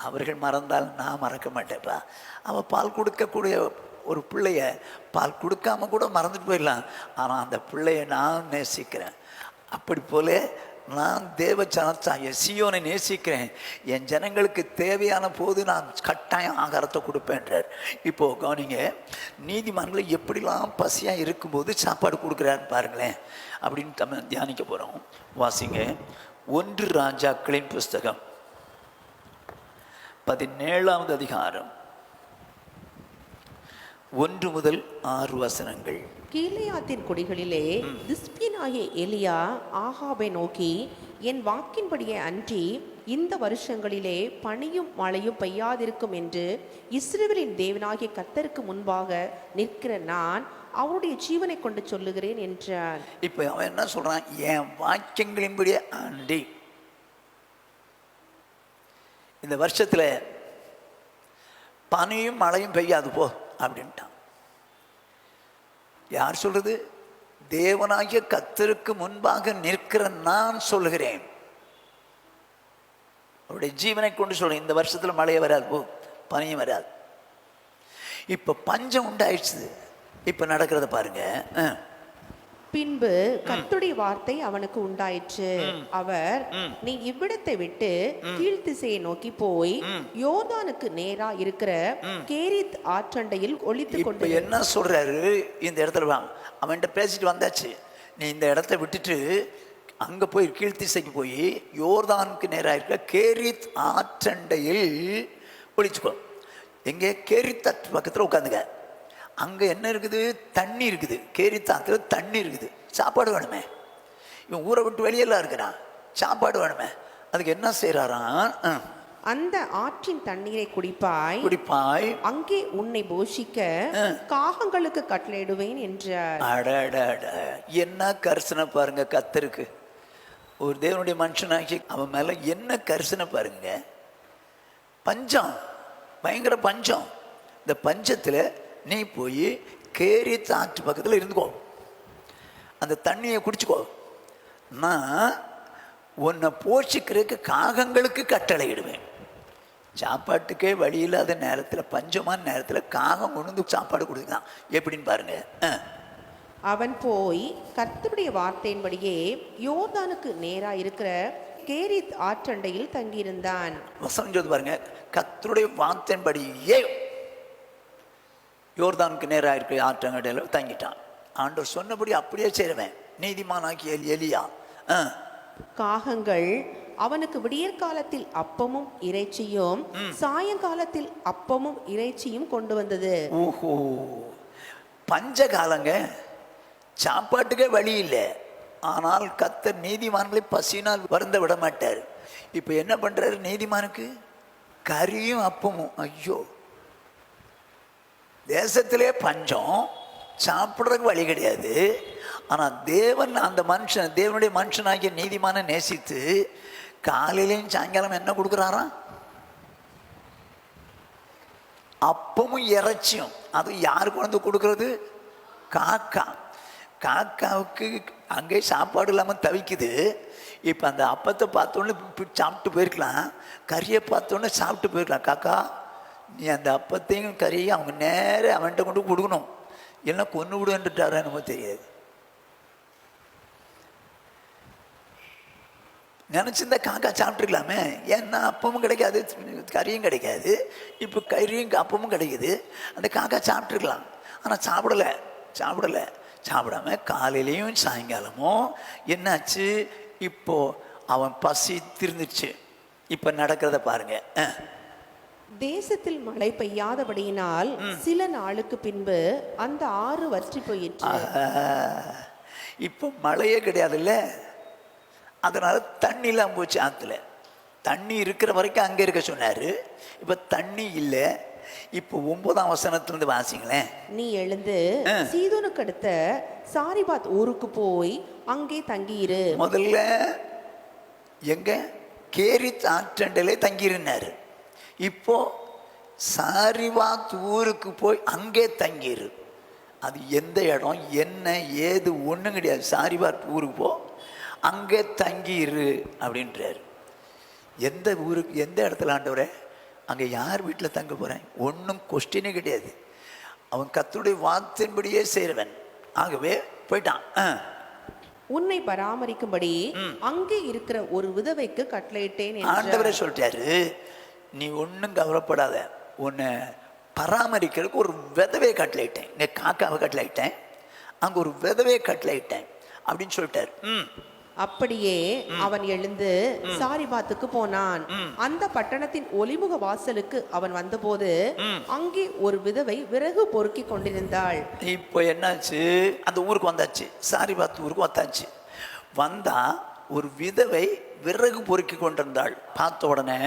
அவர்கள் மறந்தால் நான் மறக்க மாட்டேன்ப்பா. அவள் பால் கொடுக்கக்கூடிய ஒரு பிள்ளைய பால் கொடுக்காம கூட மறந்துட்டு போயிடலாம். ஆனால் அந்த பிள்ளைய நான் நேசிக்கிறேன். அப்படி போல நான் தேவ ஜனத்தாய சீயோனை நேசிக்கிறேன். என் ஜனங்களுக்கு தேவையான போது நான் கட்டாயம் ஆகாரத்தை கொடுப்பேன்றார். இப்போது கவனிங்க, நீதிமான்களை எப்படிலாம் பசியாக இருக்கும்போது சாப்பாடு கொடுக்குறாருன்னு பாருங்களேன் அப்படின்னு நம்ம தியானிக்க போகிறோம். வாசிங்க 1 ராஜாக்களின் புஸ்தகம் 17வது அதிகாரம் 1 முதல் 6 வசனங்கள். கீலேயாத்தின் குடிகளிலே திஸ்பியனாகிய எலியா ஆகாபை நோக்கி, என் வாக்கின்படியே அன்றி இந்த வருஷங்களிலே பனியும் மழையும் பெய்யாதிருக்கும் என்று இஸ்ரவேலின் தேவனாகிய கர்த்தருக்கு முன்பாக நிற்கிற நான் அவருடைய ஜீவனை கொண்டு சொல்லுகிறேன் என்றார். இப்போ அவன் என்ன சொல்றான்? என் வாக்கியங்களின்படியே அன்றி இந்த வருஷத்துல பனியும் மழையும் பெய்யாது போ அப்படின்ட்டான். யார் சொல்றது? தேவனாகிய கர்த்தருக்கு முன்பாக நிற்கிற நான் சொல்லுகிறேன். அவருடைய ஜீவனை கொண்டு சொல்றேன், இந்த வருஷத்துல மழையே வராது போ, பனியும் வராது. இப்ப பஞ்சம் உண்டாயிடுச்சு. இப்ப நடக்கிறத பாருங்க. பின்பு கர்த்தருடைய வார்த்தை அவனுக்கு உண்டாயிற்று. அவர், நீ இவ்விடத்தை விட்டு கீழ்த்திசையை நோக்கி போய் யோர்தானுக்கு நேரா இருக்கிற கேரித் ஆற்றண்டையில் ஒளித்து கொண்டு. என்ன சொல்றாரு? இந்த இடத்துல வாங்க, அவன்கிட்ட பேசிட்டு வந்தாச்சு. நீ இந்த இடத்த விட்டுட்டு அங்கே போய் கீழ்த்திசைக்கு போய் யோர்தானுக்கு நேராக இருக்க கேரித் ஆற்றண்டையில் ஒளிச்சுக்கோ. எங்கே? கேரித் ஆற்று பக்கத்தில் உட்காந்துக்க. அங்கே என்ன இருக்குது? தண்ணி இருக்குது. கேரித் ஆற்றுல தண்ணி இருக்குது. சாப்பாடு வேணுமே. இவன் ஊரை விட்டு வெளியெல்லாம் இருக்கிறான், சாப்பாடு வேணுமே. அதுக்கு என்ன செய்கிறாரான்? அந்த ஆற்றின் தண்ணீரை குடிப்பாய், குடிப்பாய், அங்கே உன்னை போஷிக்க காகங்களுக்கு கட்டளையிடுவேன் என்றார். அட என்ன கரிசனை பாருங்க கர்த்தருக்கு. ஒரு தேவனுடைய மனுஷனாகி அவன் மேல என்ன கரிசனை பாருங்க. பஞ்சம், பயங்கர பஞ்சம். இந்த பஞ்சத்துல நீ போய் கேரித் ஆற்று பக்கத்தில் இருந்துக்கோ, அந்த தண்ணியை குடிச்சுக்கோ. நான் உன்னை போஷிக்கிறதுக்கு காகங்களுக்கு கட்டளையிடுவேன். சாப்பாட்டுக்கே வழி இல்லாத நேரத்தில், பஞ்சமான நேரத்தில் காகம் கொண்டு வந்து சாப்பாடு கொடுக்குதான். எப்படின்னு பாருங்க. அவன் போய் கர்த்தருடைய வார்த்தையின்படியே யோர்தானுக்கு நேரா இருக்கிற கேரித் ஆற்றண்டையில் தங்கியிருந்தான். வசனம் சொல்லுது பாருங்க, கர்த்தருடைய வார்த்தையின்படியே யோர்தானுக்கு நேராக இருக்கிற ஆற்றங்கடையில் தங்கிட்டான். ஆண்டவர் சொன்னபடி அப்படியே செய்வேன். நீதிமானாகிய எலியா. காகங்கள் அவனுக்கு விடியற்காலத்தில் அப்பமும் இறைச்சியும் சாயங்காலத்தில் அப்பமும் இறைச்சியும் கொண்டு வந்தது. ஓஹோ, பஞ்ச காலங்க, சாப்பாட்டுக்கே வழி இல்லை. ஆனால் கர்த்தர் நீதிமான்களை பசினால் வருந்த விட மாட்டார். இப்போ என்ன பண்றாரு? நீதிமானுக்கு கறியும் அப்பமும். ஐயோ, தேசத்திலே பஞ்சம், சாப்பிட்றதுக்கு வழி கிடையாது. ஆனால் தேவன் அந்த மனுஷன், தேவனுடைய மனுஷனாகிய நீதிமான நேசித்து காலையிலையும் சாயங்காலம் என்ன கொடுக்குறாராம்? அப்பமும் இறைச்சியும். அது யாருக்கு வந்து கொடுக்கறது? காக்கா. காக்காவுக்கு அங்கே சாப்பாடு இல்லாமல் தவிக்குது. இப்போ அந்த அப்பத்தை பார்த்தோன்னே சாப்பிட்டு போயிருக்கலாம், கறியை பார்த்தோன்னே சாப்பிட்டு போயிருக்கலாம். காக்கா, நீ அந்த அப்பத்தையும் கறியையும் அவங்க நேரம் அவன்கிட்ட கொண்டு கொடுக்கணும், இல்லைன்னா கொன்று விடுன்றாரா என்னமோ தெரியாது. நினச்சிருந்தா காக்கா சாப்பிட்ருக்கலாமே. ஏன்னா அப்பமும் கிடைக்காது, கறியும் கிடைக்காது. இப்போ கறியும் அப்பமும் கிடைக்குது, அந்த காக்கா சாப்பிட்ருக்கலாம். ஆனால் சாப்பிடாம காலையிலையும் சாயங்காலமும் என்னாச்சு? இப்போ அவன் பசி திருந்துச்சு. இப்போ நடக்கிறத பாருங்க. தேசத்தில் மழை பெய்யாதபடியினால் சில நாளுக்கு பின்பு அந்த ஆறு வற்றி போயிற்று. இப்போ மழையே கிடையாதுல்ல, அதனால தண்ணி இல்லாம போச்சு. ஆத்துல தண்ணி இருக்கிற வரைக்கும் அங்கே இருக்க சொன்னாரு. இப்போ தண்ணி இல்லை. இப்போ 9ஆம் வசனத்திலிருந்து வாசிங்களேன். நீ எழுந்து சீதோனுக்கு அடுத்த சாரிபாத் ஊருக்கு போய் அங்கே தங்கியிரு. முதல்ல எங்க? கேரித் ஆற்றண்டலே தங்கியிருந்தாரு. இப்போ சாரிபாத் ஊருக்கு போய் அங்கே தங்கியிரு. அது எந்த இடம், என்ன ஏது ஒன்றும் கிடையாது. சாரிபாத் ஊருக்கு போ, அங்கே தங்கியிரு அப்படின்றாரு. எந்த ஊருக்கு, எந்த இடத்துல ஆண்டவரே? அங்கே யார் வீட்டில் தங்க போகிறேன்? ஒன்றும் கொஸ்டினே கிடையாது. அவன் கர்த்தருடைய வார்த்தையின்படியே செய்கிறவன். ஆகவே போயிட்டான். உன்னை பராமரிக்கும்படி அங்கே இருக்கிற ஒரு விதவைக்கு கட்டளையிட்டேன் ஆண்டவரே சொல்லிட்டாரு. நீ ஒன்றும் கவலைப்படாத, உன்னை பராமரிக்கிறதுக்கு ஒரு விதவையை கட்டளையிட்டேன். நீ காக்காவை கட்டளையிட்டேன், அங்கே ஒரு விதவையை கட்டளையிட்டேன் அப்படின்னு சொல்லிட்டாரு. அப்படியே அவன் எழுந்து சாரிபாத்துக்கு போனான். அந்த பட்டணத்தின் ஒலிமுக வாசலுக்கு அவன் வந்தபோது அங்கே ஒரு விதவை விறகு பொறுக்கி கொண்டிருந்தாள். இப்போ என்னாச்சு? அந்த ஊருக்கு வந்தாச்சு, சாரிபாத் ஊருக்கு வந்தாச்சு. வந்தா ஒரு விதவை விறகு பொறுக்கி கொண்டிருந்தாள். பார்த்த உடனே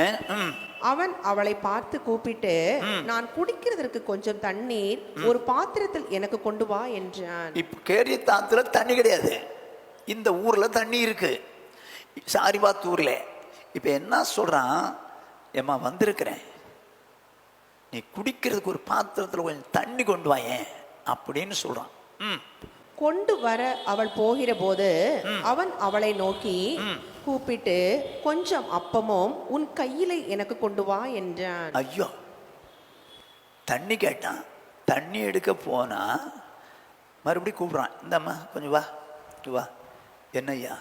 அவன் அவளை பார்த்து கூப்பிட்டு, நான் குடிக்கிறதற்கு கொஞ்சம் தண்ணீர் ஒரு பாத்திரத்தில் எனக்கு கொண்டு வா என்றான். இப்போ கேரியத் ஆத்துல தண்ணி கிடையாது, இந்த ஊர்ல தண்ணி இருக்கு, சாரிபாத் ஊர்ல. இப்ப என்ன சொல்றான்? ஏம்மா வந்திருக்கிறேன், நீ குடிக்கிறதுக்கு ஒரு பாத்திரத்துல கொஞ்சம் தண்ணி கொண்டு வாயேன் அப்படின்னு சொல்றான். கொண்டு வர அவள் போகிற போது அவன் அவளை நோக்கி கூப்பிட்டு, கொஞ்சம் அப்பமும் உன் கையில எனக்கு கொண்டு வா என்றான். ஐயோ, தண்ணி கேட்டான். தண்ணி எடுக்க போனா மறுபடியும் கூப்பிடுறான். இந்தம்மா கொஞ்சம் வா, வா. என்னய்யா?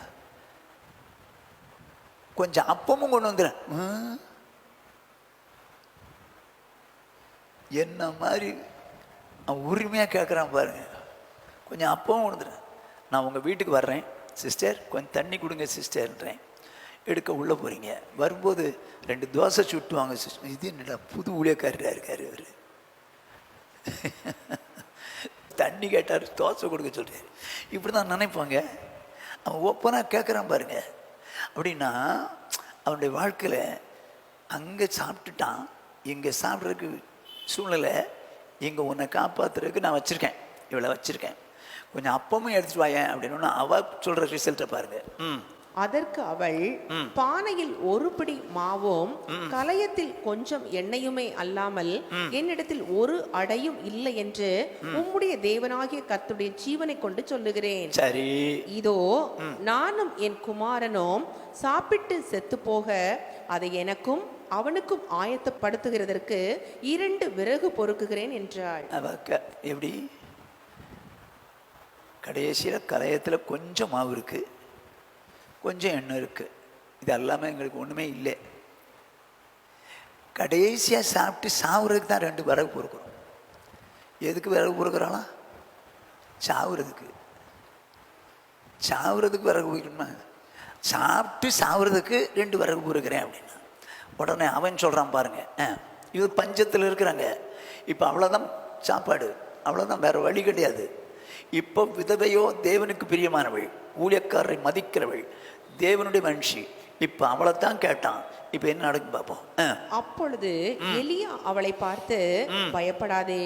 கொஞ்சம் அப்பமும் கொண்டு வந்துடுறேன். என்ன மாதிரி அவன் உரிமையா கேட்குறான் பாருங்க. கொஞ்சம் அப்பவும் கொண்டு வந்துடுறேன், நான் உங்க வீட்டுக்கு வர்றேன், சிஸ்டர் கொஞ்சம் தண்ணி கொடுங்க சிஸ்டர்ன்றேன். எடுக்க உள்ளே போகிறீங்க, வரும்போது 2 தோசை சுட்டுவாங்க சிஸ்டர். இது என்னடா புது ஊழியக்காரராக இருக்கார் இவர், தண்ணி கேட்டார் தோசை கொடுக்க சொல்கிறார். இப்படி தான் நினைப்பாங்க. அவன் ஓப்பனாக கேட்குறான் பாருங்க. அப்படின்னா அவனுடைய வாழ்க்கையில் அங்கே சாப்பிட்டுட்டான், இங்கே சாப்பிட்றதுக்கு சூழ்நிலை, இங்கே உன்னை காப்பாற்றுறதுக்கு நான் வச்சுருக்கேன், இவ்வளோ வச்சுருக்கேன், கொஞ்சம் அப்பமும் எடுத்துட்டு வாயேன் அப்படின்னு அவ சொல்கிற ரிசல்ட்டை பாருங்க. அதற்கு அவள், பானையில் ஒரு பிடி மாவும் கலயத்தில் கொஞ்சம் எண்ணெயுமே அல்லாமல் என்னிடத்தில் ஒரு அடையும் இல்லை என்று உம்முடைய தேவனாகிய கர்த்தருடைய ஜீவனை கொண்டு சொல்லுகிறேன். சரி, இதோ நானும் என் குமாரனும் சாப்பிட்டு செத்து போக அதை எனக்கும் அவனுக்கும் ஆயத்தப்படுத்துகிறதற்கு 2 விறகு பொறுக்குகிறேன் என்றாள். எப்படி கடைசியில் கலயத்தில் கொஞ்சம் மாவு இருக்கு, கொஞ்சம் எண்ணெய் இருக்குது, இது எல்லாமே எங்களுக்கு ஒன்றுமே இல்லை. கடைசியாக சாப்பிட்டு சாவுறதுக்கு தான் 2 விறகு பொறுக்கிறோம். எதுக்கு விறகு பொறுக்கிறானா? சாவுறதுக்கு. சாவுறதுக்கு விறகு பொறுக்கணுமா? சாப்பிட்டு சாவுறதுக்கு 2 விறகு பொறுக்கிறேன் அப்படின்னா உடனே அவன் சொல்கிறான் பாருங்க, இவர் பஞ்சத்தில் இருக்கிறாங்க, இப்போ அவ்வளோதான் சாப்பாடு, அவ்வளோதான், வேறு வழி கிடையாது. இப்போ விதவையோ தேவனுக்கு பிரியமானவள், ஊழியக்காரரை மதிக்கிறவள், தேவனுடைய மனுஷி, இப்போ அவளைத்தான் கேட்டான். இப்போ என்ன நடக்கும் பார்ப்போம். அப்பொழுது எலியா அவளை பார்த்து, பயப்படாதே,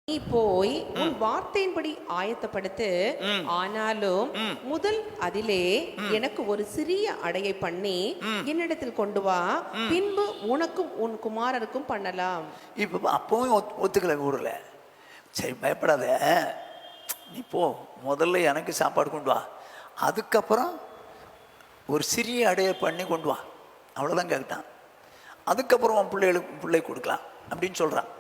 நீ போய் உன் வார்த்தையின்படி ஆயத்தப்படுத்து, ஆனாலும் முதல் அதிலே எனக்கு ஒரு சிறிய அடையை பண்ணி என்னிடத்தில் கொண்டு வா, பின்பு உனக்கும் உன் குமாரருக்கும் பண்ணலாம். இப்போ அப்பவும் ஒத்துக்கல ஊரில். சரி பயப்படாத, நீ போ, முதல்ல எனக்கு சாப்பாடு கொண்டு வா, அதுக்கப்புறம் ஒரு சிறிய அடையை பண்ணி கொண்டு வா, அவ்வளோதான் கேட்டான். அதுக்கப்புறம் உன் பிள்ளை கொடுக்கலாம் அப்படின்னு சொல்கிறான்.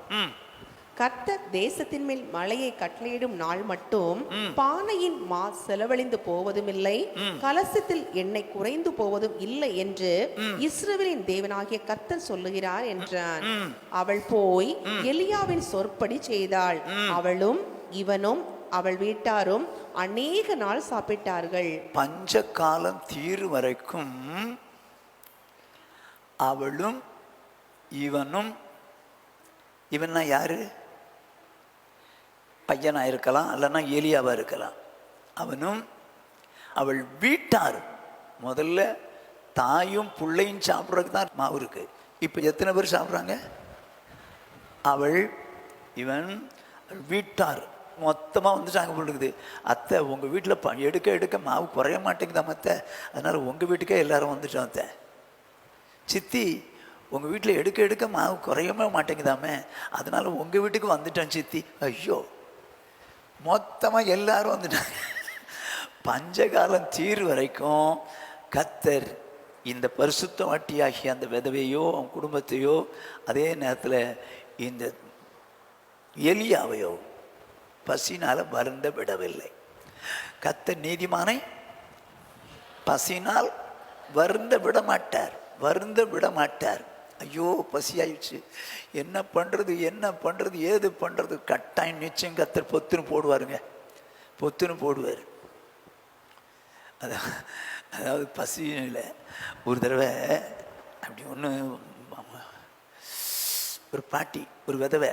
கர்த்தர் தேசத்தின் மேல் மழையை கட்டளையிடும் நாள் மட்டும் பானையின் மா செலவழிந்து போவதும் இல்லை, கலசத்தில் எண்ணெய் குறைந்து போவதும் இல்லை என்று இஸ்ரவேலின் தேவனாகிய கர்த்தர் சொல்லுகிறார் என்றான். அவள் போய் எலியாவின் சொற்படி செய்தாள். அவளும் இவனும் அவள் வீட்டாரும் அநேக நாள் சாப்பிட்டார்கள். பஞ்ச காலம் தீரு வரைக்கும் அவளும் இவனும், இவன்னா யாரு? பையனா இருக்கலாம், இல்லைன்னா ஏலியாவா இருக்கலாம். அவனும் அவள் வீட்டார், முதல்ல தாயும் பிள்ளையும் சாப்பிட்றதுக்கு தான் மாவு இருக்கு. இப்போ எத்தனை பேர் சாப்பிட்றாங்க? அவள், இவன், வீட்டார் மொத்தமாக வந்துட்டாங்க போட்டுக்குது. அத்தை உங்கள் வீட்டில் எடுக்க எடுக்க மாவு குறைய மாட்டேங்குதா அத்தை, அதனால் உங்கள் வீட்டுக்கே எல்லாரும் வந்துட்டோம். அத்தை சித்தி உங்கள் வீட்டில் எடுக்க எடுக்க மாவு குறையவே மாட்டேங்குதாமே, அதனால் உங்கள் வீட்டுக்கு வந்துட்டோம் சித்தி. ஐயோ, மொத்தமாக எல்லாரும் வந்துட்டாங்க. பஞ்சகாலம் தீர் வரைக்கும் கர்த்தர் இந்த பரிசுத்த வாட்டியாகிய அந்த விதவையோ அவன் குடும்பத்தையோ, அதே நேரத்தில் இந்த எலியாவையோ பசினால் வருந்த விடவில்லை. கர்த்தர் நீதிமானை பசினால் வருந்த விட மாட்டார், வருந்த விட மாட்டார். ஐயோ பசி ஆயிடுச்சு, என்ன பண்ணுறது என்ன பண்ணுறது ஏது பண்ணுறது, கட்டாயம் நிச்சயம் கர்த்தர் பொத்துன்னு போடுவாருங்க, பொத்துன்னு போடுவார். அதாவது பசியில் ஒரு தடவை அப்படி ஒன்று, ஒரு பாட்டி ஒரு விதவை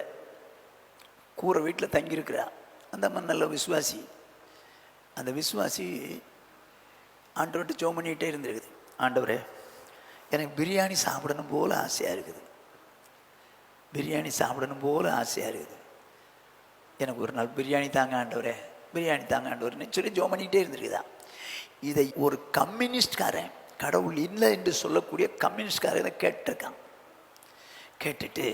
கூரை வீட்டில் தங்கியிருக்கிறா. அந்த அம்மா நல்ல விசுவாசி. அந்த விசுவாசி ஆண்டவர்கிட்ட ஜெபம் பண்ணிகிட்டே இருந்திருக்குது. ஆண்டவரே எனக்கு பிரியாணி சாப்பிடணும் போல் ஆசையாக இருக்குது, பிரியாணி சாப்பிடணும் போல் ஆசையாக இருக்குது, எனக்கு ஒரு நாள் பிரியாணி தாங்க ஆண்டவரே, பிரியாணி தாங்க ஆண்டவரேன்னு சொல்லி ஜெபம் பண்ணிகிட்டே இருந்திருக்குதா. இதை ஒரு கம்யூனிஸ்ட்காரன், கடவுள் இல்லை என்று சொல்லக்கூடிய கம்யூனிஸ்ட்காரன் கேட்டிருக்கான். கேட்டுட்டு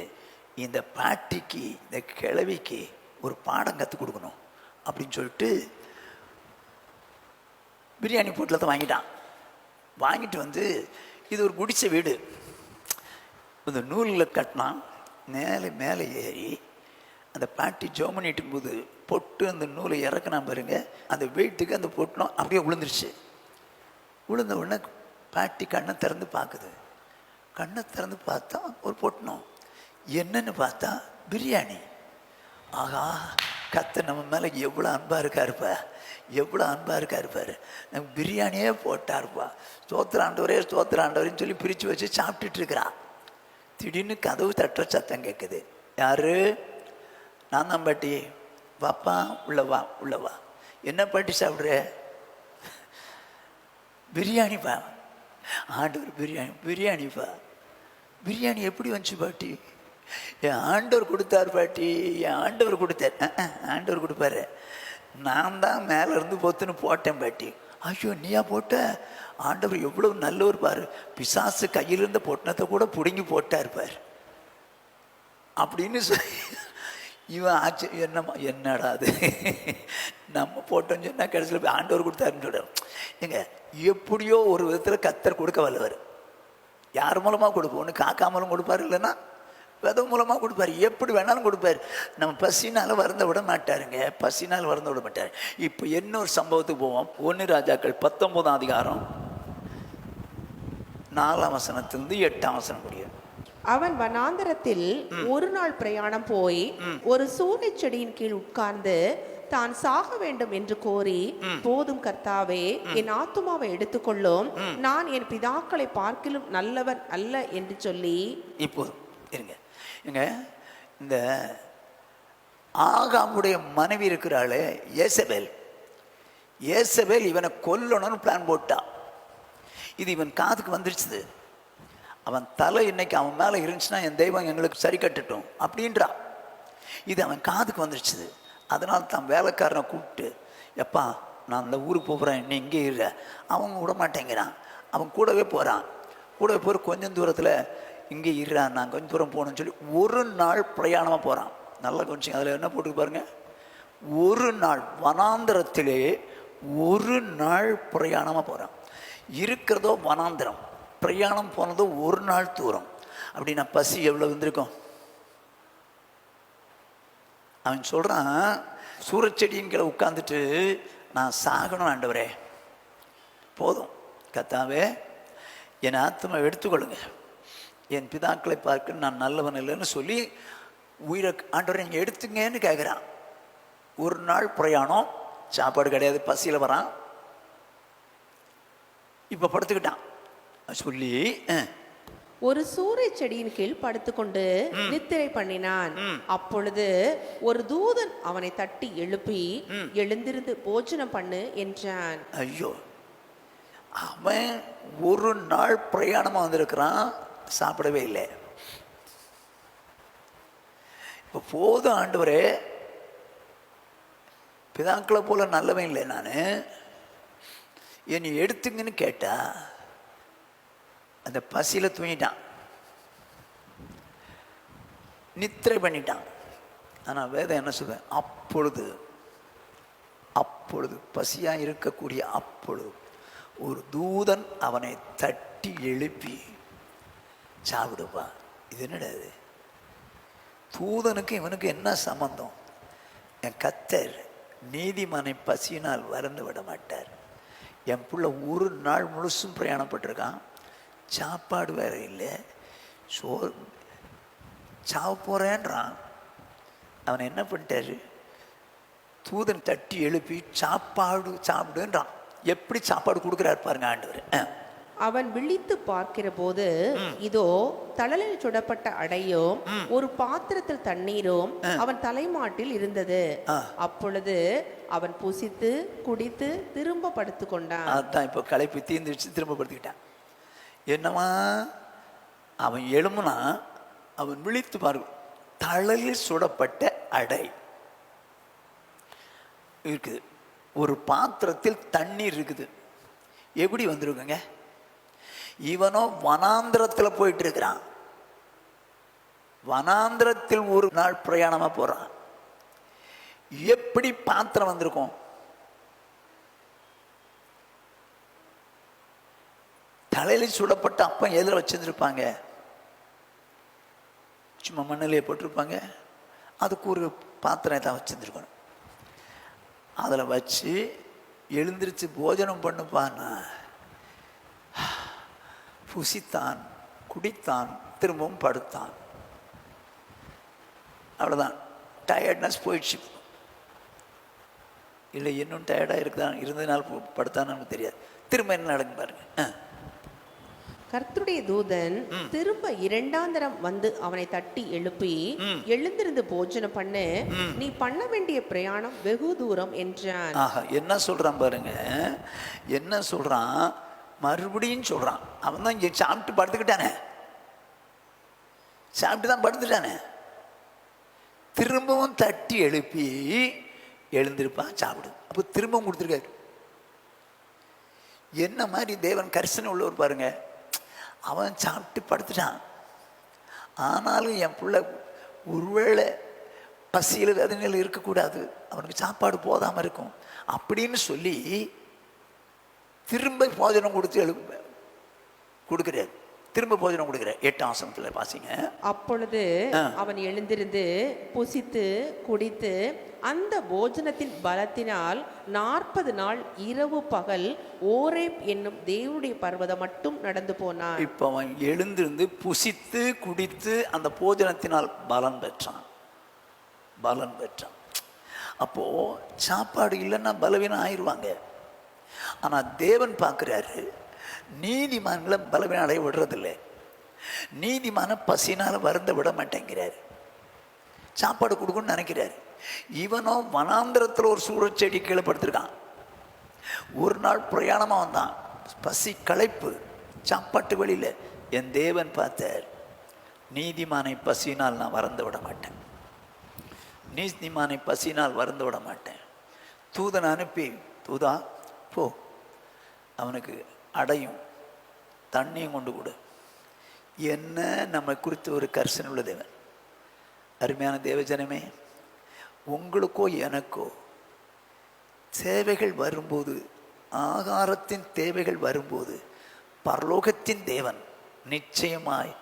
இந்த பாட்டிக்கு இந்த கிழவிக்கு ஒரு பாடம் கற்றுக் கொடுக்கணும் அப்படின்னு சொல்லிட்டு பிரியாணி போட்டில் வாங்கிட்டான். வாங்கிட்டு வந்து இது ஒரு குடிசை வீடு, இந்த நூலில் கட்டினான். மேலே மேலே ஏறி அந்த பாட்டி ஜெபம் பண்ணிட்டு போது பொட்டு அந்த நூலை இறக்குனா பாருங்க, அந்த வெயிட்டுக்கு அந்த பொட்டணும் அப்படியே விழுந்துருச்சு. விழுந்த உடனே பாட்டி கண்ணை திறந்து பார்க்குது. கண்ணை திறந்து பார்த்தா ஒரு பொட்டணும், என்னன்னு பார்த்தா பிரியாணி. ஆகா கர்த்தர் நம்ம மேலே எவ்வளோ அன்பாக இருக்காருப்பா, எவ்வளோ அன்பாக இருக்காருப்பார். நம்ம பிரியாணியே போட்டாருப்பா. ஸ்தோத்திர ஆண்டவரேன்னு சொல்லி பிரித்து வச்சு சாப்பிட்டுட்டு இருக்கிறான். திடீர்னு கதவு தட்டுற சத்தம் கேட்குது. யாரு? நான் தான் பாட்டி. வாப்பா, உள்ளவா உள்ளவா. என்ன பாட்டி சாப்பிட்ற? பிரியாணிப்பா. ஆண்டவர் பிரியாணிப்பா. பிரியாணி எப்படி வந்துச்சு பாட்டி? என் ஆண்டவர் கொடுத்தார் பாட்டி, என் ஆண்டவர் கொடுத்தார். ஆண்டவர் கொடுப்பாரு, நான் தான் மேலே இருந்து பொத்துன்னு போட்டேன் பாட்டி. ஐயோ, நீயா போட்ட? ஆண்டவர் எவ்வளவு நல்லவர் பாரு, பிசாசு கையிலிருந்த பொட்டணத்தை கூட பிடுங்கி போட்டார் பாரு அப்படின்னு சொல்லி இவன் ஆச்சு. என்னடா அது, நம்ம போட்டோன்னு சொன்னால் கடைசியில் போய் ஆண்டவர் கொடுத்தாருன்னு சொல்கிறார். ஏங்க, எப்படியோ ஒரு விதத்தில் கர்த்தர் கொடுக்க வல்லவர். யார் மூலமாக கொடுப்போம்? ஒன்று காக்கா மூலம் கொடுப்பார், இல்லைன்னா விதை மூலமாக கொடுப்பார். எப்படி வேணாலும் கொடுப்பார். நம்ம பசினால் வருந்த விட மாட்டாருங்க, பசினால் வருந்த விட மாட்டார். இப்போ இன்னொரு சம்பவத்துக்கு போவோம். 1 ராஜாக்கள் 19ஆம் அதிகாரம் 4ஆம் வசனத்திலிருந்து 8ஆம் வசனம் முடியும். அவன் வனாந்தரத்தில் ஒரு நாள் பிரயாணம் போய் ஒரு சூளை செடியின் கீழ் உட்கார்ந்து தான் சாக வேண்டும் என்று கோரி, போதும் கர்த்தாவே, என் ஆத்துமாவை எடுத்துக்கொள்ளும், நான் என் பிதாக்களை பார்க்கிலும் நல்லவன் அல்ல என்று சொல்லி. இப்போது இருங்க, இந்த ஆகாமுடைய மனைவி இருக்கிறாளே ஏசபேல், இவனை கொல்லணும்னு பிளான் போட்டா. இது இவன் காதுக்கு வந்துருச்சு. அவன் தலை இன்னைக்கு அவன் மேலே இருந்துச்சுன்னா என் தெய்வம் எங்களுக்கு சரி கட்டட்டும் அப்படின்றா. இது அவன் காதுக்கு வந்துருச்சு. அதனால் தான் வேலைக்காரனை கூப்பிட்டு, எப்பா நான் அந்த ஊருக்கு போகிறேன், நீ இங்கே இருற. அவங்க விட மாட்டேங்கிறான். அவன் கூடவே போகிறான். கூடவே போகிற கொஞ்சம் தூரத்தில் இங்கே இருறான், நான் கொஞ்சம் தூரம் போகணும்னு சொல்லி ஒரு நாள் பிரயாணமாக போகிறான். நல்லா கொஞ்சம் அதில் என்ன போட்டு பாருங்க, ஒரு நாள் வனாந்திரத்திலே ஒரு நாள் பிரயாணமாக போகிறான். இருக்கிறதோ வனாந்திரம், பிரயாணம் போனதோ ஒரு நாள் தூரம். அப்படின்னா பசி எவ்வளோ வந்திருக்கும்? அவன் சொல்கிறான், சூரச்செடியின் கீழே உட்காந்துட்டு நான் சாகணும் ஆண்டவரே, போதும் கர்த்தாவே, என் ஆத்மா எடுத்துக்கொள்ளுங்க, என் பிதாக்களை பார்க்க நான் நல்லவன் இல்லைன்னு சொல்லி உயிரை ஆண்டவரை நீங்கள் எடுத்துங்கன்னு கேட்குறான். ஒரு நாள் பிரயாணம், சாப்பாடு கிடையாது, பசியில் வரான். இப்போ படுத்துக்கிட்டான். சொல்லி ஒரு சூறை செடியின் கீழ் படுத்துக்கொண்டு நித்திரை பண்ணினான். அப்பொழுது ஒரு தூதன் அவனை தட்டி எழுப்பி, எழுந்திருந்து போஜனம் பண்ணு என்றான். ஐயோ, அவன் ஒரு நாள் பிரயாணமா வந்திருக்கிறான், சாப்பிடவே இல்லை. இப்போ போதும் ஆண்டவரே, பிதாக்களை போல நல்லவன் இல்லை நான், என்னை எடுத்துங்கன்னு கேட்டா அந்த பசியில் தூங்கிட்டான், நித்திரை பண்ணிட்டான். ஆனால் வேதம் என்ன சொல்ற, அப்பொழுது பசியாக இருக்கக்கூடிய அப்பொழுது ஒரு தூதன் அவனை தட்டி எழுப்பி, சாப்பிடுப்பா. இது என்னடா இது? தூதனுக்கு இவனுக்கு என்ன சம்பந்தம்? என் கர்த்தர் நீதிமானை பசியினால் வறந்து விட மாட்டார். என் பிள்ளை ஒரு நாள் முழுசும் பிரயாணப்பட்டிருக்கான், சாப்பாடு வேற இல்லை, சாவ போறேன்றான். அவன் என்ன பண்ணிட்டாரு? தூதன் தட்டி எழுப்பி சாப்பிடுன்றான். எப்படி சாப்பாடு கொடுக்குறாரு பாருங்க ஆண்டவர். அவன் விழித்து பார்க்கிற போது இதோ தழலில் சுடப்பட்ட அடையும் ஒரு பாத்திரத்தில் தண்ணீரும் அவன் தலைமாட்டில் இருந்தது. அப்பொழுது அவன் புசித்து குடித்து திரும்ப படுத்து கொண்டான். அதான் இப்போ களைப்பு தீர்ந்துச்சு, திரும்ப படுத்துக்கிட்டான். என்னவா அவன் எழுமுனா, அவன் விழித்து பாரு, தழலில் சுடப்பட்ட அடை இருக்குது, ஒரு பாத்திரத்தில் தண்ணீர் இருக்குது. எப்படி வந்திருக்குங்க? இவனோ வனாந்திரத்தில் போயிட்டு இருக்கிறான், வனாந்திரத்தில் ஒரு நாள் பிரயாணமா போறான். எப்படி பாத்திரம் வந்திருக்கும்? தலையில் சுடப்பட்ட அப்பம் எதில் வச்சிருந்துருப்பாங்க? சும்மா மண்ணிலே போட்டிருப்பாங்க. அதுக்கு ஒரு பாத்திரம் தான் வச்சிருந்துருக்கணும். அதில் வச்சு எழுந்திரிச்சு போஜனம் பண்ணுப்பான்னா, புசித்தான், குடித்தான், திரும்பவும் படுத்தான். அவ்வளோதான், டயர்ட்னஸ் போயிடுச்சு. இல்லை இன்னும் டயர்டாக இருந்ததுனால படுத்தானு தெரியாது. திரும்ப என்ன நடக்கும் பாருங்க. கர்த்தருடைய தூதன் திரும்ப இரண்டாந்தரம் வந்து அவனை தட்டி எழுப்பி, எழுந்திருந்து போஜனம் பண்ணு, நீ பண்ண வேண்டிய பிரயாணம் வெகு தூரம் என்றான். ஆஹா, என்ன சொல்றான் பாருங்க, என்ன சொல்றான், மறுபடியும் சொல்றான். அவன் தான் இங்கே சாப்பிட்டு படுத்துக்கிட்டானே, சாப்பிட்டு தான் படுத்துட்டானே, திரும்பவும் தட்டி எழுப்பி எழுந்திருப்பான் சாப்பிடு. அப்போ திரும்பவும் கொடுத்துருக்காரு. என்ன மாதிரி தேவன் கரிசனை உள்ளவர் பாருங்க. அவன் சாப்பிட்டு படுத்துட்டான், ஆனாலும் என் பிள்ளை ஒருவேளை பசியில் வேதனையில் இருக்கக்கூடாது, அவனுக்கு சாப்பாடு போதாமல் இருக்கும் அப்படின்னு சொல்லி திரும்ப போஜனம் கொடுக்குறாரு. திரும்ப போஜனம் கொடுக்குறார். 8ஆம் வசனத்தில் வாசிங்க. அப்பொழுது அவன் எழுந்திருந்து புசித்து குடித்து அந்த போஜனத்தின் பலத்தினால் 40 நாள் இரவு பகல் ஓரேப் என்னும் தேவனுடைய பர்வதம் மட்டும் நடந்து போனான். இப்போ அவன் எழுந்திருந்து புசித்து குடித்து அந்த போஜனத்தினால் பலன் பெற்றான். அப்போ சாப்பாடு இல்லைன்னா பலவீனம் ஆயிடுவாங்க. ஆனால் தேவன் பார்க்குறாரு, நீதிமான்களை பலவீனம் அடைய விடுறதில்லை. நீதிமான பசினால் வருந்த விட மாட்டேங்கிறார். சாப்பாடு கொடுக்கணும்னு நினைக்கிறார். இவனோ வனாந்திரத்தில் ஒரு சூழச்செடி கீழே படுத்திருக்கான். ஒரு நாள் பிரயாணமாக வந்தான், பசி களைப்பு, சாப்பாட்டு வழியில். என் தேவன் பார்த்தார், நீதிமானை பசியினால் நான் வருந்த விட மாட்டேன், நீதிமானை பசியினால் வருந்த விட மாட்டேன். தூதனை அனுப்பி, தூதா போ, அவனுக்கு அடையும் தண்ணியும் கொண்டு கொடு. என்ன நம்ம குறித்து ஒரு கரிசனை உள்ள தேவன். அருமையான தேவஜனமே, உங்களுக்கோ எனக்கோ தேவைகள் வரும்போது, ஆகாரத்தின் தேவைகள் வரும்போது, பரலோகத்தின் தேவன் நிச்சயமாய்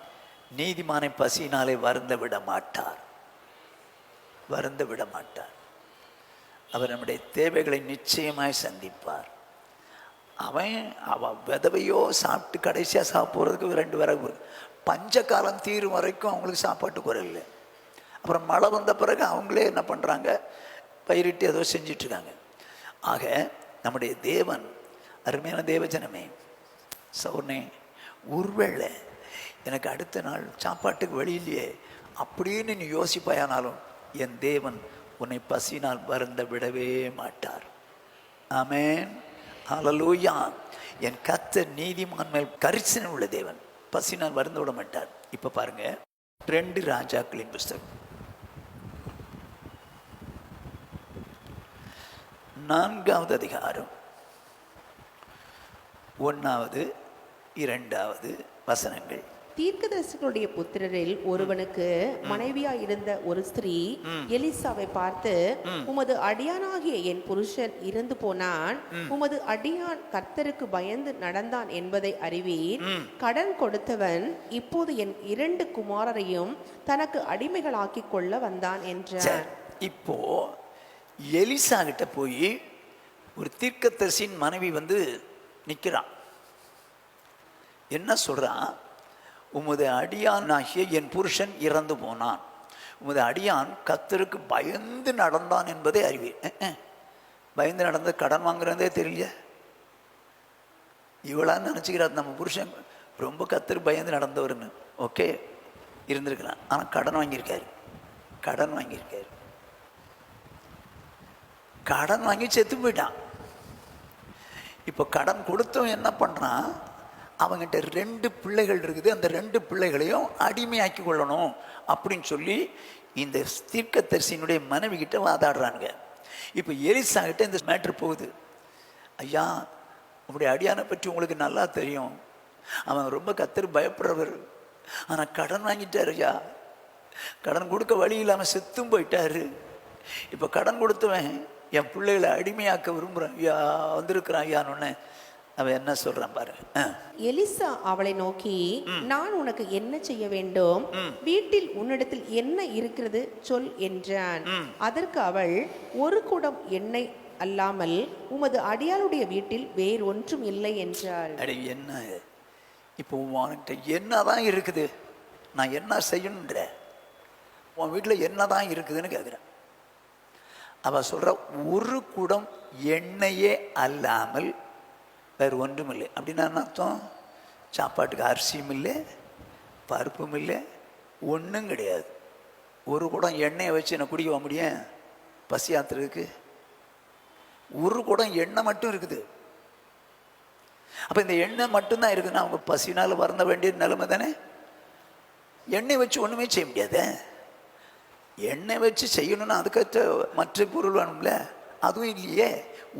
நீதிமானை பசியினாலே வருந்த விட மாட்டார். அவர் நம்முடைய தேவைகளை நிச்சயமாய் சந்திப்பார். அவன் விதவையோ சாப்பிட்டு கடைசியாக சாப்பிட்றதுக்கு 2 விறகு, பஞ்ச காலம் தீரும் வரைக்கும் அவங்களுக்கு சாப்பாட்டு குறையில்லை. அப்புறம் மழை வந்த பிறகு அவங்களே என்ன பண்ணுறாங்க, பயிரிட்டு ஏதோ செஞ்சிட்ருக்காங்க. ஆக நம்முடைய தேவன், அருமையான தேவஜனமே, சௌர்ணே, ஒருவேளை எனக்கு அடுத்த நாள் சாப்பாட்டுக்கு வழி இல்லையே அப்படின்னு நீ யோசிப்பாயானாலும் என் தேவன் உன்னை பசினால் வருந்த விடவே மாட்டார். ஆமென், ஹல்லேலூயா. என் கர்த்தர் நீதிமான் மேல் கரிசனை உள்ள தேவன், பசினால் வருந்த விட மாட்டார். இப்போ பாருங்க, 2 ராஜாக்களின் புஸ்தகம் 4வது அதிகாரம் 1வது 2வது வசனங்கள். தீர்க்கதரிசிகளுடைய புத்திரரில் ஒருவனுக்கு மனைவியாய் இருந்த ஒரு ஸ்திரீ எலிசாவை பார்த்து, உமது அடியானாகிய என் புருஷன் இறந்து போனான், உமது அடியான் கர்த்தருக்கு பயந்து நடந்தான் என்பதை அறிவீர். கடன் கொடுத்தவன் இப்போது என் 2 குமாரரையும் தனக்கு அடிமைகளாக்கி கொள்ள வந்தான் என்றார். இப்போ எலிசா கிட்ட போய் ஒரு தீர்க்கதரிசியின் மனைவி வந்து நிற்கிறான். என்ன சொல்றான், உமது அடியானாகிய என் புருஷன் இறந்து போனான், உமது அடியான் கர்த்தருக்கு பயந்து நடந்தான் என்பதை அறிவீர். பயந்து நடந்த கடன் வாங்குறதே தெரியல. இவளான்னு நினச்சிக்கிறார் நம்ம புருஷன் ரொம்ப கர்த்தருக்கு பயந்து நடந்தவர்னு. ஓகே, இருந்திருக்கலாம். ஆனால் கடன் வாங்கியிருக்காரு. கடன் வாங்கி செத்து போயிட்டான். இப்போ கடன் கொடுத்தவன் என்ன பண்ணுறான், அவங்ககிட்ட 2 பிள்ளைகள் இருக்குது, அந்த 2 பிள்ளைகளையும் அடிமையாக்கி கொள்ளணும் அப்படின்னு சொல்லி இந்த தீர்க்கதரிசியினுடைய மனைவி கிட்ட வாதாடுறாங்க. இப்போ எலிசா கிட்ட இந்த மேட்ரு போகுது. ஐயா, உங்களுடைய அடியானை பற்றி உங்களுக்கு நல்லா தெரியும், அவன் ரொம்ப கர்த்தருக்கு பயப்படுறவர், ஆனால் கடன் வாங்கிட்டார் ஐயா, கடன் கொடுக்க வழி இல்லாமல் செத்தும் போயிட்டாரு. இப்போ கடன் கொடுத்தவன் என் பிள்ளைகளை அடிமையாக்க விரும்புகிறேன் ஐயா, வந்திருக்கிறான் ஐயான்னு. அவன் என்ன சொல்றான் பாரு. எலிசா அவளை நோக்கி, நான் உனக்கு என்ன செய்ய வேண்டும், வீட்டில் உன்னிடத்தில் என்ன இருக்கிறது சொல் என்றான். அதற்கு அவள், ஒரு குடம் எண்ணெய் அல்லாமல் உமது அடியாளுடைய வீட்டில் வேறு ஒன்றும் இல்லை என்றாள். அடி என்ன, இப்போ உன்கிட்ட என்னதான் இருக்குது, நான் என்ன செய்யணுன்ற, உன் வீட்டில் என்னதான் இருக்குதுன்னு கேட்குறேன். அவள் சொல்கிற ஒரு குடம் எண்ணெயே அல்லாமல் வேறு ஒன்றும் இல்லை. அப்படின்னா என்ன அர்த்தம்? சாப்பாட்டுக்கு அரிசியும் இல்லை, பருப்பும் இல்லை, ஒன்றும் கிடையாது. ஒரு குடம் எண்ணெயை வச்சு என்ன குடிக்க முடியும்? பசி ஆத்துறதுக்கு ஒரு குடம் எண்ணெய் மட்டும் இருக்குது. அப்போ இந்த எண்ணெய் மட்டும்தான் இருக்குதுன்னா அவங்க பசினால் வருந்த வேண்டிய நிலைமை தானே. எண்ணெய் வச்சு ஒன்றுமே செய்ய முடியாது. எண்ணெய் வச்சு செய்யணும்னா அதுக்கேற்ற மற்ற பொருள் வேணும்ல, அதுவும் இல்லையே.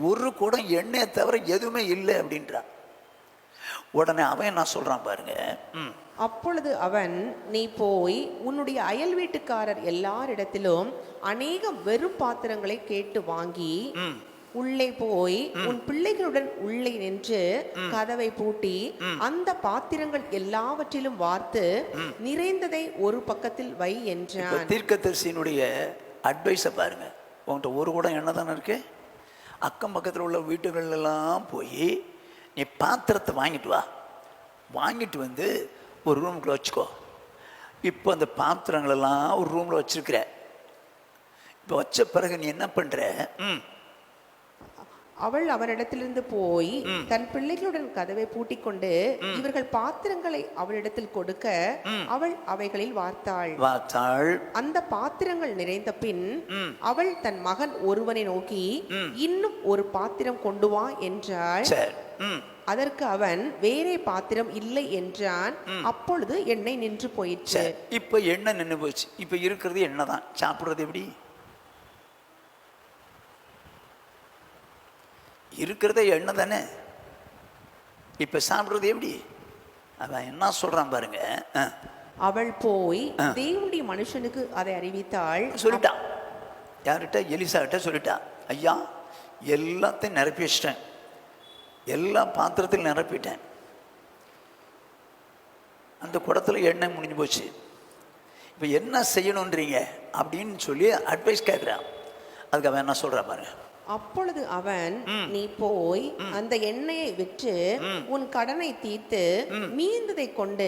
ஒரு குடம் எண்ணெயை தவிர எதுவுமே இல்லை அப்படின்றான். உடனே அவன் என்ன சொல்றான் பாருங்க. அப்பொழுது அவன், நீ போய் உன்னுடைய அயல் வீட்டுக்காரர் எல்லாரிடத்திலும் அநேக வெறும் பாத்திரங்களை கேட்டு வாங்கி உள்ளே போய் உன் பிள்ளைகளுடன் உள்ளே நின்று கதவை பூட்டி அந்த பாத்திரங்கள் எல்லாவற்றிலும் வார்த்து நிறைந்ததை ஒரு பக்கத்தில் வை என்றான். தீர்க்கதரிசியினுடைய அட்வைஸை பாருங்க. உன்கிட்ட ஒரு குடம் எண்ணெய் தானே இருக்கு. அக்கம் பக்கத்தில் உள்ள வீட்டுகள் எல்லாம் போய் நீ பாத்திரத்தை வாங்கிட்டு வா, வாங்கிட்டு வந்து ஒரு ரூமுக்குள்ள வச்சுக்கோ. இப்போ அந்த பாத்திரங்களெல்லாம் ஒரு ரூமில் வச்சிருக்கிற. இப்போ வச்ச பிறகு நீ என்ன பண்ற? அவள் அவரிடத்திலிருந்து போய் தன் பிள்ளைகளுடன் கதவை பூட்டிக் கொண்டு இவர்கள் பாத்திரங்களை அவளிடத்தில் கொடுக்க அவள் அவைகளில் வார்த்தாள். அந்த பாத்திரங்கள் நிறைந்த பின் அவள் தன் மகன் ஒருவனை நோக்கி, இன்னும் ஒரு பாத்திரம் கொண்டு வா என்றாள். அதற்கு அவன், வேறே பாத்திரம் இல்லை என்றான். அப்பொழுது எண்ணெய் நின்று போயிடுச்சு. இப்ப எண்ணெய் நின்று போச்சு. இப்ப இருக்கிறது எண்ணெய் தான். சாப்பிடுறது எப்படி? இருக்கிறதே எண்ணெய் தானே. இப்ப சாப்பிடுறது எப்படி? அவன் என்ன சொல்றான் பாருங்க. அவள் போய் தேவனுடைய மனுஷனுக்கு அதை அறிவித்தாள். சொல்லிட்டான். யார்கிட்ட? எலிசா கிட்ட சொல்லிட்டா. ஐயா, எல்லாத்தையும் நிரப்பி வச்சிட்டேன், எல்லா பாத்திரத்திலும் நிரப்பிட்டேன், அந்த குடத்துல எண்ணெய் முடிஞ்சு போச்சு, இப்போ என்ன செய்யணுன்றீங்க அப்படின்னு சொல்லி அட்வைஸ் கேட்குறான். அதுக்கு அவன் என்ன சொல்றான் பாருங்க. அப்பொழுது அவன், நீ போய் அந்த எண்ணெயை விற்று உன் கடனை தீர்த்து மீந்ததை கொண்டு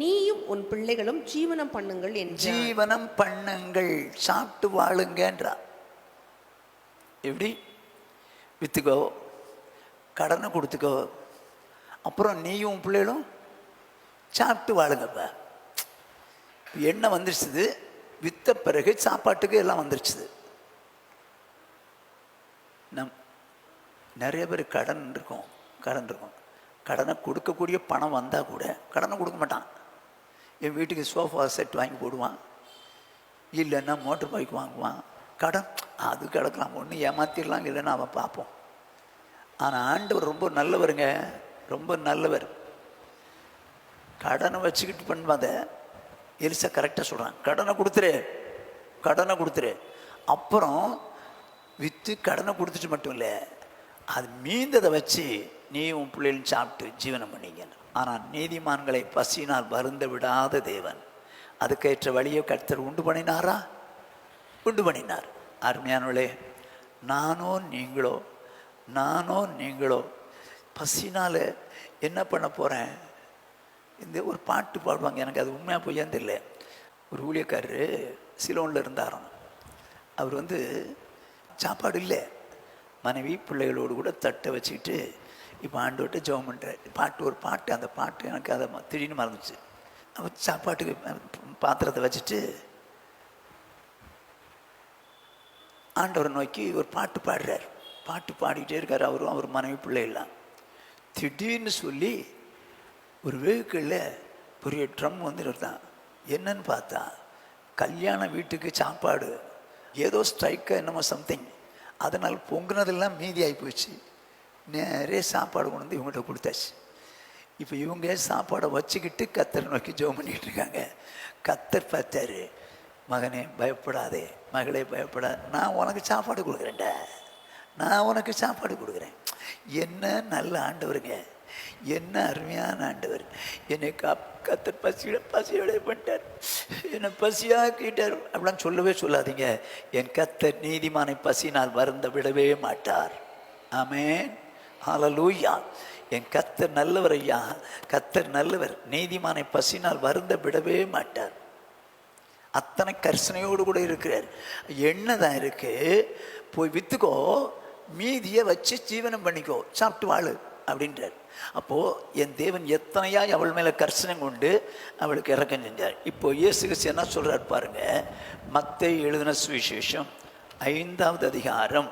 நீயும் உன் பிள்ளைகளும் ஜீவனம் பண்ணுங்கள் என்று. ஜீவனம் பண்ணுங்கள், சாப்பிட்டு வாழுங்கன்றா. எப்படி? வித்துக்கோ, கடனை கொடுத்துக்கோ, அப்புறம் நீயும் உன் பிள்ளைகளும் சாப்பிட்டு வாழுங்கப்ப. எண்ணெய் வந்துருச்சுது, வித்த பிறகு சாப்பாட்டுக்கு எல்லாம் வந்துருச்சுது. நிறைய பேர் கடன் இருக்கும். கடனை கொடுக்கக்கூடிய பணம் வந்தால் கூட கடனை கொடுக்க மாட்டான். என் வீட்டுக்கு சோஃபா செட் வாங்கி போடுவான், இல்லைன்னா மோட்டர் பைக் வாங்குவான். கடன் அது கிடக்கலாம், ஒன்று ஏமாத்திடலாம், இல்லைன்னா அவன் பார்ப்போம். ஆனால் ஆண்டவர் ரொம்ப நல்லவருங்க, ரொம்ப நல்லவர். கடனை வச்சுக்கிட்டு பண்ணுவாத. எலிசா கரெக்டாக சொல்கிறான், கடனை கொடுத்துரு. அப்புறம் விற்று கடனை கொடுத்துட்டு மட்டும் இல்லை, அது மீந்ததை வச்சு நீ உன் பிள்ளைகளும் சாப்பிட்டு ஜீவனம் பண்ணிங்க. ஆனால் நீதிமான்களை பசியினால் வருந்த விடாத தேவன் அதுக்கேற்ற வழியை கர்த்தர் உண்டு பண்ணினார். அருமையானவளே, நானோ நீங்களோ பசினால் என்ன பண்ண போகிறேன்? இந்த ஒரு பாட்டு பாடுவாங்க, எனக்கு அது உண்மையாக பொய்யான்னு தெரியல. ஒரு ஊழியக்காரரு சிலோனில் இருந்தாராம். அவர் சாப்பாடு இல்லை, மனைவி பிள்ளைகளோடு கூட தட்டை வச்சுக்கிட்டு இப்போ ஆண்டவர்கிட்ட ஜெபம் பண்ணுறார். ஒரு பாட்டு, அந்த பாட்டு எனக்கு அதை திடீர்னு மறந்துச்சு. அவர் சாப்பாட்டுக்கு பாத்திரத்தை வச்சுட்டு ஆண்டவரை நோக்கி ஒரு பாட்டு பாடுறார். பாட்டு பாடிக்கிட்டே இருக்கார் அவரும், அவர் மனைவி பிள்ளைகள்லாம். திடீர்னு சொல்லி ஒரு வெஹிக்கிளில் பெரிய ட்ரம் இருந்தான். என்னன்னு பார்த்தா கல்யாண வீட்டுக்கு சாப்பாடு ஏதோ ஸ்ட்ரைக்கா என்னமோ சம்திங், அதனால் பொங்குனதெல்லாம் மீதி ஆகி போச்சு. நிறைய சாப்பாடு கொண்டு வந்து இவங்கள்ட்ட கொடுத்தாச்சு. இப்போ இவங்க சாப்பாடை வச்சுக்கிட்டு கத்தரை நோக்கி ஜெபம் பண்ணிக்கிட்டு இருக்காங்க. கத்தர் பார்த்தாரு, மகனே பயப்படாதே, மகளே பயப்படாது, நான் உனக்கு சாப்பாடு கொடுக்குறேன். என்ன நல்ல ஆண்டவருங்க, என்ன அருமையான ஆண்டவர். என்னை கத்தர் பசியோட பண்ணிட்டார், என்னை பசியாக்கிட்டார் அப்படிலாம் சொல்லவே சொல்லாதீங்க. என் கத்தர் நீதிமானை பசினால் வருந்த விடவே மாட்டார். ஆமென், ஹல்லேலூயா. என் கத்தர் நல்லவர் ஐயா, கத்தர் நல்லவர். நீதிமானை பசினால் வருந்த விடவே மாட்டார். அத்தனை கர்சனையோடு கூட இருக்கிறார். எண்ணெய் தான் இருக்கு, போய் விற்றுக்கோ, மீதியை வச்சு ஜீவனம் பண்ணிக்கோ, சாப்பிட்டு வாழு அப்படின்றார். அப்போது என் தேவன் எத்தனையாய் அவள் மேலே கர்சனம் கொண்டு அவளுக்கு இறக்கம் செஞ்சார். இப்போ இயேசு கிறிஸ்து என்ன சொல்கிறார் பாருங்க. மத்தேயு எழுதின சுவிசேஷம் 5வது அதிகாரம்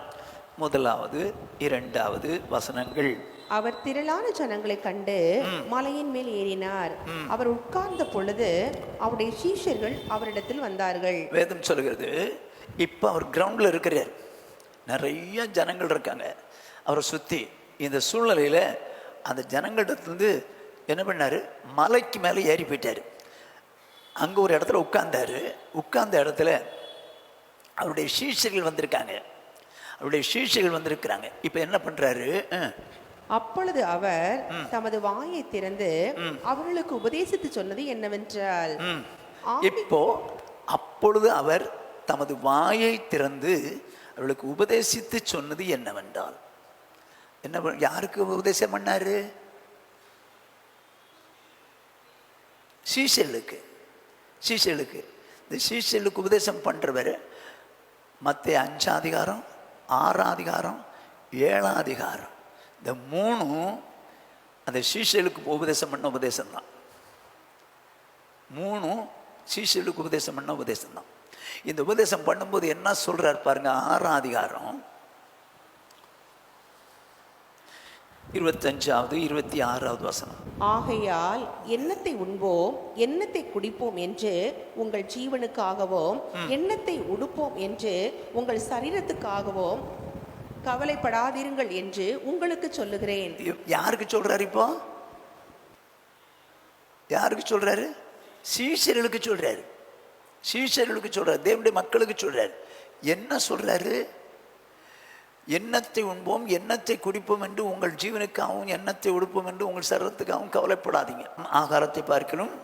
1வது 2வது வசனங்கள். அவர் திரளான ஜனங்களை கண்டு மலையின் மேல் ஏறினார். அவர் உட்கார்ந்த பொழுது அவருடைய சீஷர்கள் அவரிடத்தில் வந்தார்கள். வேதம் சொல்கிறது, இப்போ அவர் கிரவுண்டில் இருக்கிறார், நிறைய ஜனங்கள் இருக்காங்க அவரை சுற்றி. இந்த சூழ்நிலையில் அந்த ஜனங்களிடத்துலேருந்து என்ன பண்ணார், மலைக்கு மேலே ஏறி போயிட்டார். அங்கே ஒரு இடத்துல உட்கார்ந்தார். உட்கார்ந்த இடத்துல அவருடைய சீஷர்கள் வந்திருக்காங்க. இப்போ என்ன பண்ணுறாரு, அப்பொழுது அவர் தமது வாயை திறந்து அவர்களுக்கு உபதேசித்து சொன்னது என்னவென்றால், அப்பொழுது அவர் தமது வாயை திறந்து அவர்களுக்கு உபதேசித்து சொன்னது என்னவென்றால், யாருக்கு உபதேசம் பண்ணாரு? சீஷர்களுக்கு. இந்த சீஷர்களுக்கு உபதேசம் பண்றவர் மத்தேயு 5ஆம் அதிகாரம், 6ஆம் அதிகாரம், 7ஆம் அதிகாரம், இந்த 3 அந்த சீஷர்களுக்கு உபதேசம் பண்ண உபதேசம் தான். 3 சீஷர்களுக்கு உபதேசம் பண்ண உபதேசம் தான். இந்த உபதேசம் பண்ணும்போது என்ன சொல்றார் பாருங்க. 6ஆம் அதிகாரம் 25வது 26வது வசனம். ஆகையால் எண்ணத்தை உண்போம் எண்ணத்தை குடிப்போம் என்று உங்கள் ஜீவனுக்காகவும் எண்ணத்தை உடுப்போம் என்று உங்கள் சரீரத்துக்காகவும் கவலைப்படாதீர்கள் என்று உங்களுக்கு சொல்லுகிறேன். யாருக்கு சொல்றாரு? இப்போ யாருக்கு சொல்றாரு? சீஷர்களுக்கு சொல்றாரு. தேவனுடைய மக்களுக்கு சொல்றாரு. என்ன சொல்றாரு? எண்ணத்தை உண்போம் எண்ணத்தை குடிப்போம் என்று உங்கள் ஜீவனுக்காகவும் எண்ணத்தை உடுப்போம் என்று உங்கள் சரீரத்துக்காகவும் கவலைப்படாதீங்க. ஆகாரத்தை பார்க்கணும்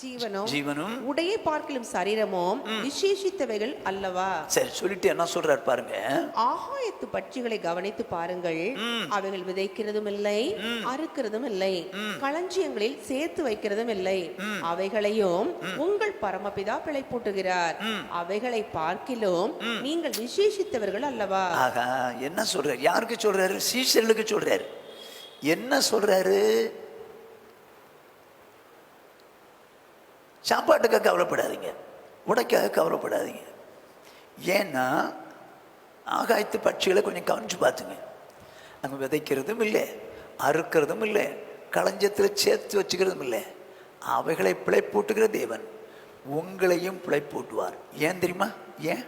ஜீவனும் உடையை பார்க்கலும் சரீரமும் விசேஷித்தவைகள் அல்லவா? சரி, சொல்லிட்டு என்ன சொல்றாரு பாருங்க. ஆகாயத்து பட்சிகளை கவனித்து பாருங்கள், அவைகள் விதைக்கிறதும் இல்லை, அறுக்கிறதும் இல்லை, களஞ்சியங்களில் சேர்த்து வைக்கிறதும் இல்லை, அவைகளையும் உங்கள் பரமபிதா பிழைப்பூட்டுகிறார். அவைகளை பார்க்கிலும் நீங்கள் விசேஷித்தவர்கள் அல்லவா? ஆகா, என்ன சொல்றாரு? யாருக்கு சொல்றாரு? சீஷர்களுக்கு சொல்றாரு. என்ன சொல்றாரு? சாப்பாட்டுக்காக கவலைப்படாதீங்க, உடைக்காக கவலைப்படாதீங்க. ஏன்னா ஆகாயத்து பட்சிகளை கொஞ்சம் கவனிச்சு பார்த்துங்க. அங்கே விதைக்கிறதும் இல்லை, அறுக்கிறதும் இல்லை, களஞ்சத்தில் சேர்த்து வச்சுக்கிறதும் இல்லை. அவைகளை பிழைப்பூட்டுகிற தேவன் உங்களையும் பிழைப்பூட்டுவார். ஏன் தெரியுமா? ஏன்?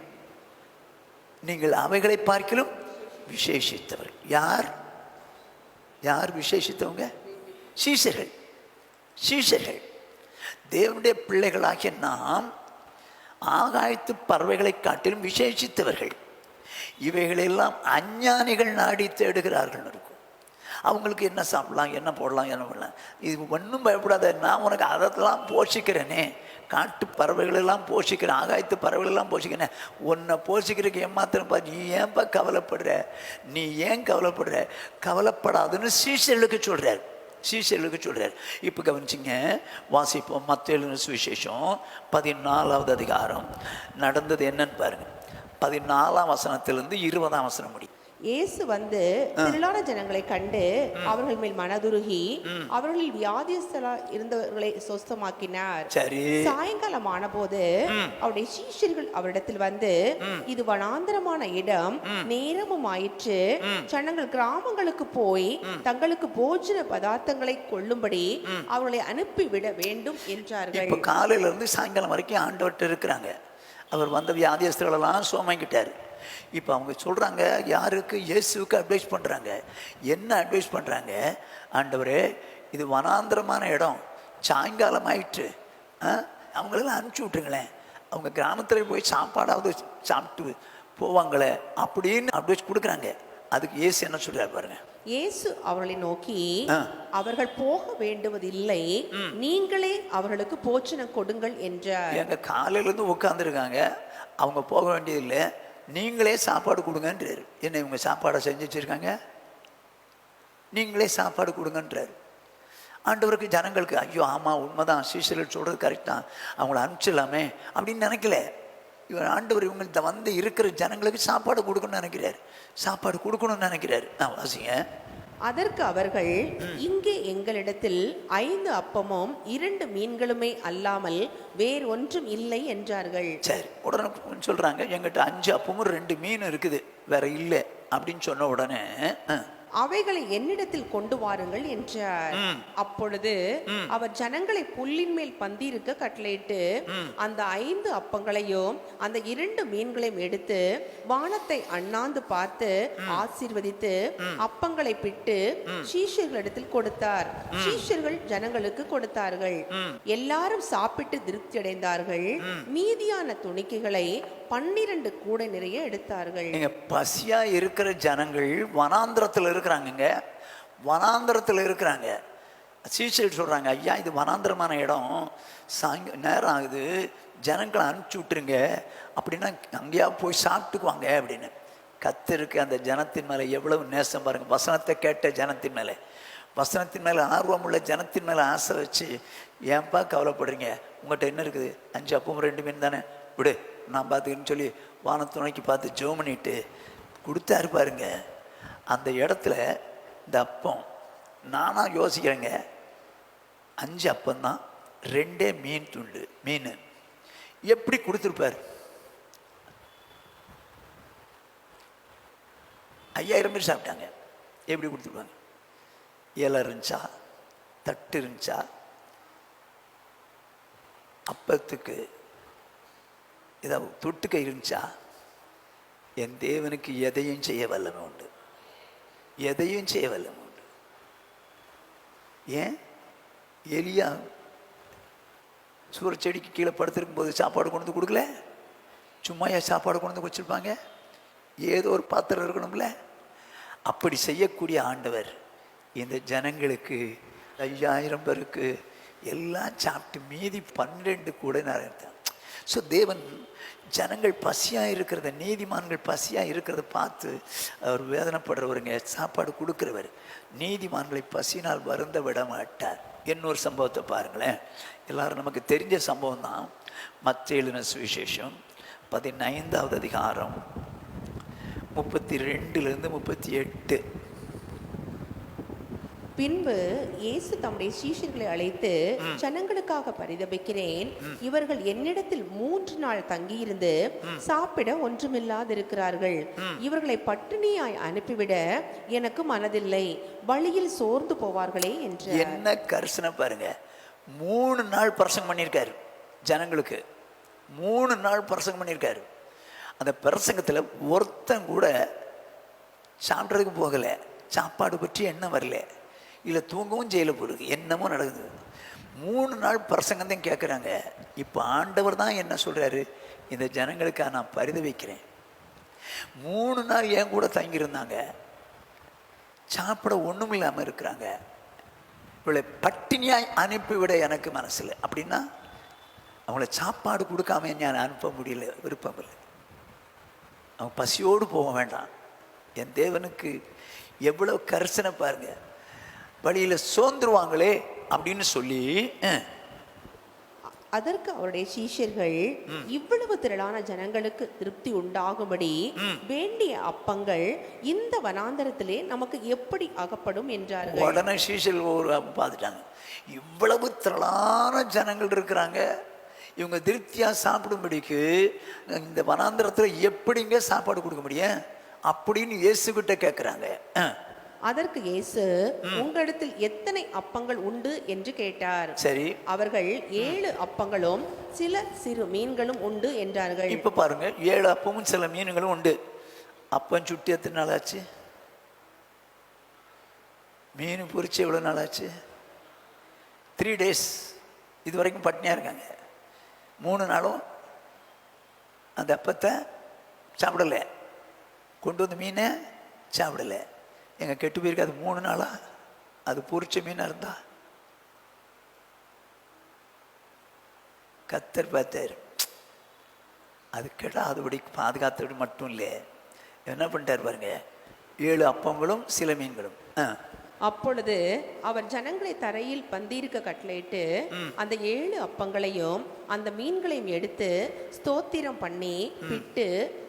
நீங்கள் அவைகளை பார்க்கிலும் விசேஷித்தவர். யார் விசேஷித்தவங்க? சீஷர்கள். தேவனுடைய பிள்ளைகளாகிய நாம் ஆகாயத்து பறவைகளை காட்டிலும் விசேஷித்தவர்கள். இவைகளெல்லாம் அஞ்ஞானிகள் நாடி தேடுகிறார்கள் இருக்கும். அவங்களுக்கு என்ன சாப்பிடலாம், என்ன போடலாம், என்ன பண்ணலாம், இது ஒன்றும் பயப்படாத, நான் உனக்கு அதெல்லாம் போஷிக்கிறேனே, காட்டு பறவைகளெல்லாம் போஷிக்கிறேன், ஆகாயத்து பறவைகளெல்லாம் போஷிக்கிறேன், உன்னை போஷிக்கிறதுக்கு ஏமாத்திரப்பா, நீ ஏன்பா கவலைப்படுற, நீ ஏன் கவலைப்படுற? கவலைப்படாதுன்னு சீஷர்களுக்கு சொல்கிறார். இப்போ கவனிச்சிங்க, வாசிப்போம். மத்தேயு சுவிசேஷம் 14வது அதிகாரம் நடந்தது என்னன்னு பாருங்க. 14ஆம் வசனத்திலிருந்து 20ஆம் வசனம் முடி. இயேசு வந்து திரளான ஜனங்களை கண்டு அவர்கள் மேல் மனதுருகி அவர்களில் வியாதிஸ்தலா இருந்தவர்களை சொஸ்தமாக்கினார். சரி, சாயங்காலம் ஆன போது அவருடைய சீஷர்கள் அவரிடத்தில் வந்து, இது வனாந்தரமான இடம், நேரமும் ஆயிற்று, ஜனங்கள் கிராமங்களுக்கு போய் தங்களுக்கு போஜன பதார்த்தங்களை கொள்ளும்படி அவர்களை அனுப்பிவிட வேண்டும் என்றார்கள். இப்போ காலையில இருந்து சாயங்காலம் வரைக்கும் ஆண்டவர்கிட்ட இருக்கிறாங்க. அவர் வந்த வியாதிஸ்தர்களெல்லாம் சோமாக்கிட்டார். இப்போ அவங்க சொல்கிறாங்க, யாருக்கு? இயேசுவுக்கு அட்வைஸ் பண்ணுறாங்க. என்ன அட்வைஸ் பண்ணுறாங்க? ஆண்டவரே, இது வனாந்திரமான இடம், சாயங்காலம் ஆயிட்டு, அவங்களெல்லாம் அனுப்பிச்சி விட்டுருங்களேன், அவங்க கிராமத்தில் போய் சாப்பாடாவது சாப்பிட்டு போவாங்களே அப்படின்னு அட்வைஸ் கொடுக்குறாங்க. அதுக்கு இயேசு என்ன சொல்கிறார் பாருங்க. இயேசு அவர்களை நோக்கி, அவர்கள் போக வேண்டுவதில்லை, நீங்களே அவர்களுக்கு போஜனம் கொடுங்கள் என்றார். எங்க காலையிலேருந்து உட்காந்துருக்காங்க, அவங்க போக வேண்டியதில்லை, நீங்களே சாப்பாடு கொடுங்கன்றார். என்ன இவங்க சாப்பாடை செஞ்சு வச்சுருக்காங்க? நீங்களே சாப்பாடு கொடுங்கன்றார். ஆண்டவருக்கு ஜனங்களுக்கு ஐயோ ஆமாம் உண்மைதான், சீஷர்கள் சொல்கிறது கரெக்ட் தான், அவங்கள அனுப்பிச்சிடலாமே அப்படின்னு நினைக்கல. இவர் ஆண்டவர் இவங்கள்ட்ட வந்து இருக்கிற ஜனங்களுக்கு சாப்பாடு கொடுக்கணும்னு நினைக்கிறார். சாப்பாடு கொடுக்கணும்னு நினைக்கிறாரு. நான் வாசிங்க. அதற்கு அவர்கள், இங்கே எங்களிடத்தில் 5 அப்பமும் 2 மீன்களுமே அல்லாமல் வேறு ஒன்றும் இல்லை என்றார்கள். சரி, உடனே சொல்றாங்க, எங்கிட்ட 5 அப்பமும் 2 மீன் இருக்குது, வேற இல்லை அப்படின்னு சொன்ன உடனே அவைகளை என்னிடத்தில் கொண்டு வாருங்கள் என்றார். அப்பொழுது அவர் ஜனங்களை புல்லின் மேல் பந்தியிருக்க கட்டளையிட்டு அந்த 5 அப்பங்களையும் அந்த 2 மீன்களையும் எடுத்து வானத்தை அண்ணாந்து பார்த்து ஆசீர்வதித்து அப்பங்களை பிட்டு சீஷர்களிடத்தில் கொடுத்தார். சீஷர்கள் ஜனங்களுக்கு கொடுத்தார்கள். எல்லாரும் சாப்பிட்டு திருப்தி அடைந்தார்கள். மீதியான துணிக்கைகளை 12 கூடை நிறைய எடுத்தார்கள். பசியா இருக்கிற ஜனங்கள் வனாந்திரத்தில் இருக்கிறாங்க. வனாந்திரத்தில் இருக்கிறாங்க. சீஷர்கள் சொல்றாங்க, ஐயா இது வனாந்திரமான இடம், நேரம் ஆகுது, ஜனங்களை அனுப்பிச்சி விட்டுருங்க, அப்படின்னா அங்கேயா போய் சாப்பிட்டுக்குவாங்க அப்படின்னு. கர்த்தருக்கு அந்த ஜனத்தின் மேலே எவ்வளவு நேசம் பாருங்க. வசனத்தை கேட்ட ஜனத்தின் மேலே, வசனத்தின் மேலே ஆர்வம் உள்ள ஜனத்தின் மேலே ஆசை வச்சு, ஏன்பா கவலைப்படுறீங்க, உங்கள்கிட்ட என்ன இருக்குது, 5 அப்பமும் 2 மீன் தானே, விடு நான் பார்த்துக்கன்னு சொல்லி வானத்துணைக்கு பார்த்து ஜெபம் பண்ணிட்டு கொடுத்தாரு பாருங்க. அந்த இடத்துல இந்த அப்பம், நானா யோசிக்கிறேங்க, 5 அப்பந்தான், 2 மீன் துண்டு, மீன் எப்படி கொடுத்துருப்பார்? 5000 பேர் சாப்பிட்டாங்க. எப்படி கொடுத்துருப்பாங்க? இலை இருந்துச்சா, தட்டு இருந்துச்சா, அப்பத்துக்கு ஏதாவது தொட்டுக்க இருந்துச்சா? என் தேவனுக்கு எதையும் செய்ய வல்லமை உண்டு, எதையும் செய்ய வல்லமை உண்டு. ஏன் எலியா சூரச்செடிக்கு கீழே படுத்திருக்கும் போது சாப்பாடு கொண்டு வந்து கொடுக்கல? சும்மாயா சாப்பாடு கொண்டு வந்து வச்சிருப்பாங்க? ஏதோ ஒரு பாத்திரம் இருக்கணும்ல. அப்படி செய்யக்கூடிய ஆண்டவர் இந்த ஜனங்களுக்கு 5000 பேருக்கு எல்லாம் சாப்பிட்டு மீதி 12 கூட நிறைய. ஸோ தேவன் ஜனங்கள் பசியாக இருக்கிறத, நீதிமான்கள் பசியாக இருக்கிறத பார்த்து அவர் வேதனைப்படுறவருங்க, சாப்பாடு கொடுக்குறவர். நீதிமான்களை பசியினால் வருந்த விட மாட்டார். இன்னொரு சம்பவத்தை பாருங்களேன். எல்லாரும் நமக்கு தெரிஞ்ச சம்பவம் தான். மத்தேயு எழுதின சுவிசேஷம் 15வது அதிகாரம் 32லிருந்து 38. பின்பு இயேசு தம்முடைய சீஷர்களை அழைத்து, ஜனங்களுக்காக பரிதபிக்கிறேன், இவர்கள் என்னிடத்தில் 3 நாள் தங்கியிருந்து சாப்பிட ஒன்றுமில்லாதிருக்கிறார்கள். இவர்களை பட்டினியாய் அனுப்பிவிட எனக்கு மனதில்லை, வழியில் சோர்ந்து போவார்களே என்று. என்ன கரிசனை பாருங்க. 3 நாள் பிரசங்கம் பண்ணியிருக்காரு ஜனங்களுக்கு. 3 நாள் பிரசங்கம் பண்ணியிருக்காரு. அந்த பிரசங்கத்தில் ஒருத்தன் கூட சாப்பிட்றதுக்கு போகலை, சாப்பாடு பற்றி எண்ணம் வரல, இல்லை தூங்கவும் செய்யலை, போடுது என்னமோ நடக்குது. 3 நாள் பிரசங்கம் தான் கேட்குறாங்க. இப்போ ஆண்டவர் தான் என்ன சொல்கிறாரு, இந்த ஜனங்களுக்காக நான் பரிதவிக்கிறேன். 3 நாள் என் கூட தங்கியிருந்தாங்க, சாப்பிட ஒன்றும் இல்லாமல் இருக்கிறாங்க, இவளை பட்டினியாய் அனுப்பிவிட எனக்கு மனசில். அப்படின்னா அவங்கள சாப்பாடு கொடுக்காம நான் அனுப்ப முடியல, விருப்பம் இல்லை. அவங்க பசியோடு போக வேண்டாம். என் தேவனுக்கு எவ்வளோ கரிசனை பாருங்க. வழியில் சோர்ந்துருவாங்களே அப்படின்னு சொல்லி. அதற்கு அவருடைய சீஷர்கள், இவ்வளவு திரளான ஜனங்களுக்கு திருப்தி உண்டாகும்படி வேண்டிய அப்பங்கள் இந்த வனாந்தரத்திலே நமக்கு எப்படி அகப்படும் என்றார்கள். உடனே சீஷர்கள் ஒரு பார்த்துட்டாங்க, இவ்வளவு திரளான ஜனங்கள் இருக்கிறாங்க, இவங்க திருப்தியா சாப்பிடும்படிக்கு இந்த வனாந்தரத்தில் எப்படிங்க சாப்பாடு கொடுக்க முடியும் அப்படின்னு இயேசுகிட்ட கேட்குறாங்க. அதற்கு இயேசு, உங்களிடத்தில் எத்தனை அப்பங்கள் உண்டு என்று கேட்டார். சரி, அவர்கள் 7 அப்பங்களும் சில சிறு மீன்களும் உண்டு என்றார்கள். இப்ப பாருங்க, 7 அப்பமும் சில மீன்களும் உண்டு. அப்பம் சுட்டி எத்தனை நாள் ஆச்சு? மீன் பொரிச்சு எவ்வளவு நாள் ஆச்சு? 3 days. இது வரைக்கும் பட்னியா இருக்காங்க. 3 நாளும் அந்த அப்பத்தை சாப்பிடலை, கொண்டு வந்து மீனை சாப்பிடலை. எங்க கெட்டு போயிருக்கு. அது 3 நாளா? அது பொரிச்ச மீனா இருந்தா கத்தர் பார்த்தார், அது கெடாதபடி பாதுகாத்தபடி மட்டும் இல்லை, என்ன பண்ணிட்டார் பாருங்க, 7 அப்பங்களும் சில மீன்களும். அப்பொழுது அவர் ஜனங்களை தரையில் பந்தியிருக்க கட்டளையிட்டு அந்த 7 அப்பங்களையும் அந்த மீன்களையும் எடுத்து ஸ்தோத்திரம் பண்ணி பிட்டு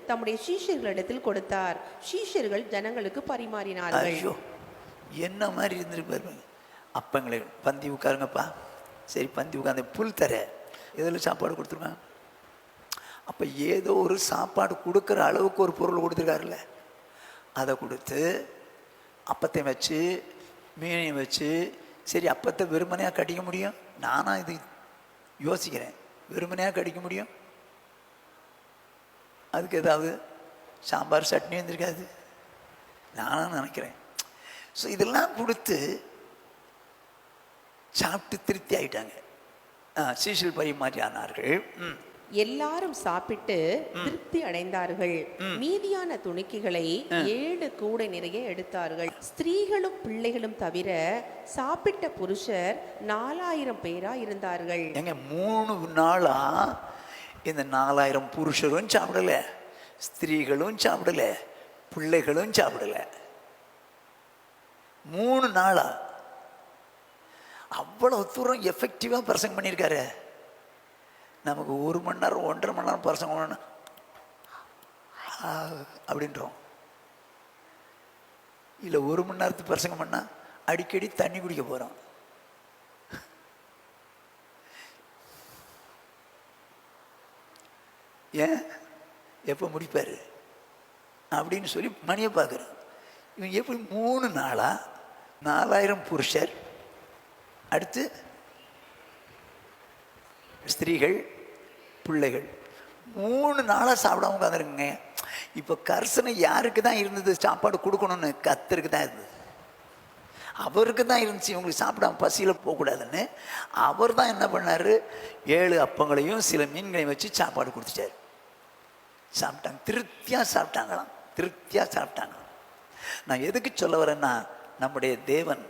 தம்முடைய சீஷர்களிடத்தில் கொடுத்தார். சீஷர்கள் ஜனங்களுக்கு பரிமாறினார்கள். ஐயோ, என்ன மாதிரி இருந்திருப்பாரு. அப்பங்களை பந்தி உட்காருங்கப்பா, சரி பந்தி உட்காந்து புல் தர இதில் சாப்பாடு கொடுத்துருக்காங்க. அப்போ ஏதோ ஒரு சாப்பாடு கொடுக்குற அளவுக்கு ஒரு பொருள் கொடுத்துருக்காருல்ல, அதை கொடுத்து அப்பத்தை வச்சு மீனையும் வச்சு, சரி அப்பத்தை வெறுமனையாக கடிக்க முடியும்? நானாக இது யோசிக்கிறேன், வெறுமனையாக கடிக்க முடியும்? அதுக்கு ஏதாவது சாம்பார் சட்னி வந்திருக்காது நானும் நினைக்கிறேன். ஸோ இதெல்லாம் கொடுத்து சாப்பிட்டு திருப்தி ஆயிட்டாங்க. சீஷல் பரிமாறி ஆனார்கள். எல்லாரும் சாப்பிட்டு திருப்தி அடைந்தார்கள். மீதியான துணிக்கைகளை 7 கூடை நிறைய எடுத்தார்கள். ஸ்திரீகளும் பிள்ளைகளும் தவிர சாப்பிட்ட புருஷர் 4000 பேரா இருந்தார்கள். எங்க 3 நாளா இந்த 4000 புருஷரும் சாப்பிடல, ஸ்திரீகளும் சாப்பிடல, பிள்ளைகளும் சாப்பிடல. 3 நாளா அவ்வளவு தூரம் எஃபெக்டிவா பிரசங்கம் பண்ணியிருக்காரு. நமக்கு 1 மணி நேரம் 1.5 மணி நேரம் பிரசங்கம் பண்ணணும் அப்படின்றோம். இல்லை 1 மணி நேரத்துக்கு பிரசங்கம் பண்ணா அடிக்கடி தண்ணி குடிக்க போறோம். ஏன் எப்போ முடிப்பாரு அப்படின்னு சொல்லி மணியை பார்க்குறோம். இவன் எப்படி 3 நாளா 4000 புருஷர், அடுத்து ஸ்திரீகள் பிள்ளைகள் 3 நாளாக சாப்பிடாம உட்காந்துருக்குங்க. இப்போ கர்சனை யாருக்கு தான் இருந்தது? சாப்பாடு கொடுக்கணும்னு கர்த்தருக்கு தான் இருந்தது. அவருக்கு தான் இருந்துச்சு இவங்களுக்கு சாப்பிடாம பசியில் போகக்கூடாதுன்னு. அவர் தான் என்ன பண்ணார்? 7 அப்பங்களையும் சில மீன்களையும் வச்சு சாப்பாடு கொடுத்துட்டார். சாப்பிட்டாங்க, திருப்தியாக சாப்பிட்டாங்களாம், திருப்தியாக சாப்பிட்டாங்க. நான் எதுக்கு சொல்ல வரேன்னா, நம்முடைய தேவன்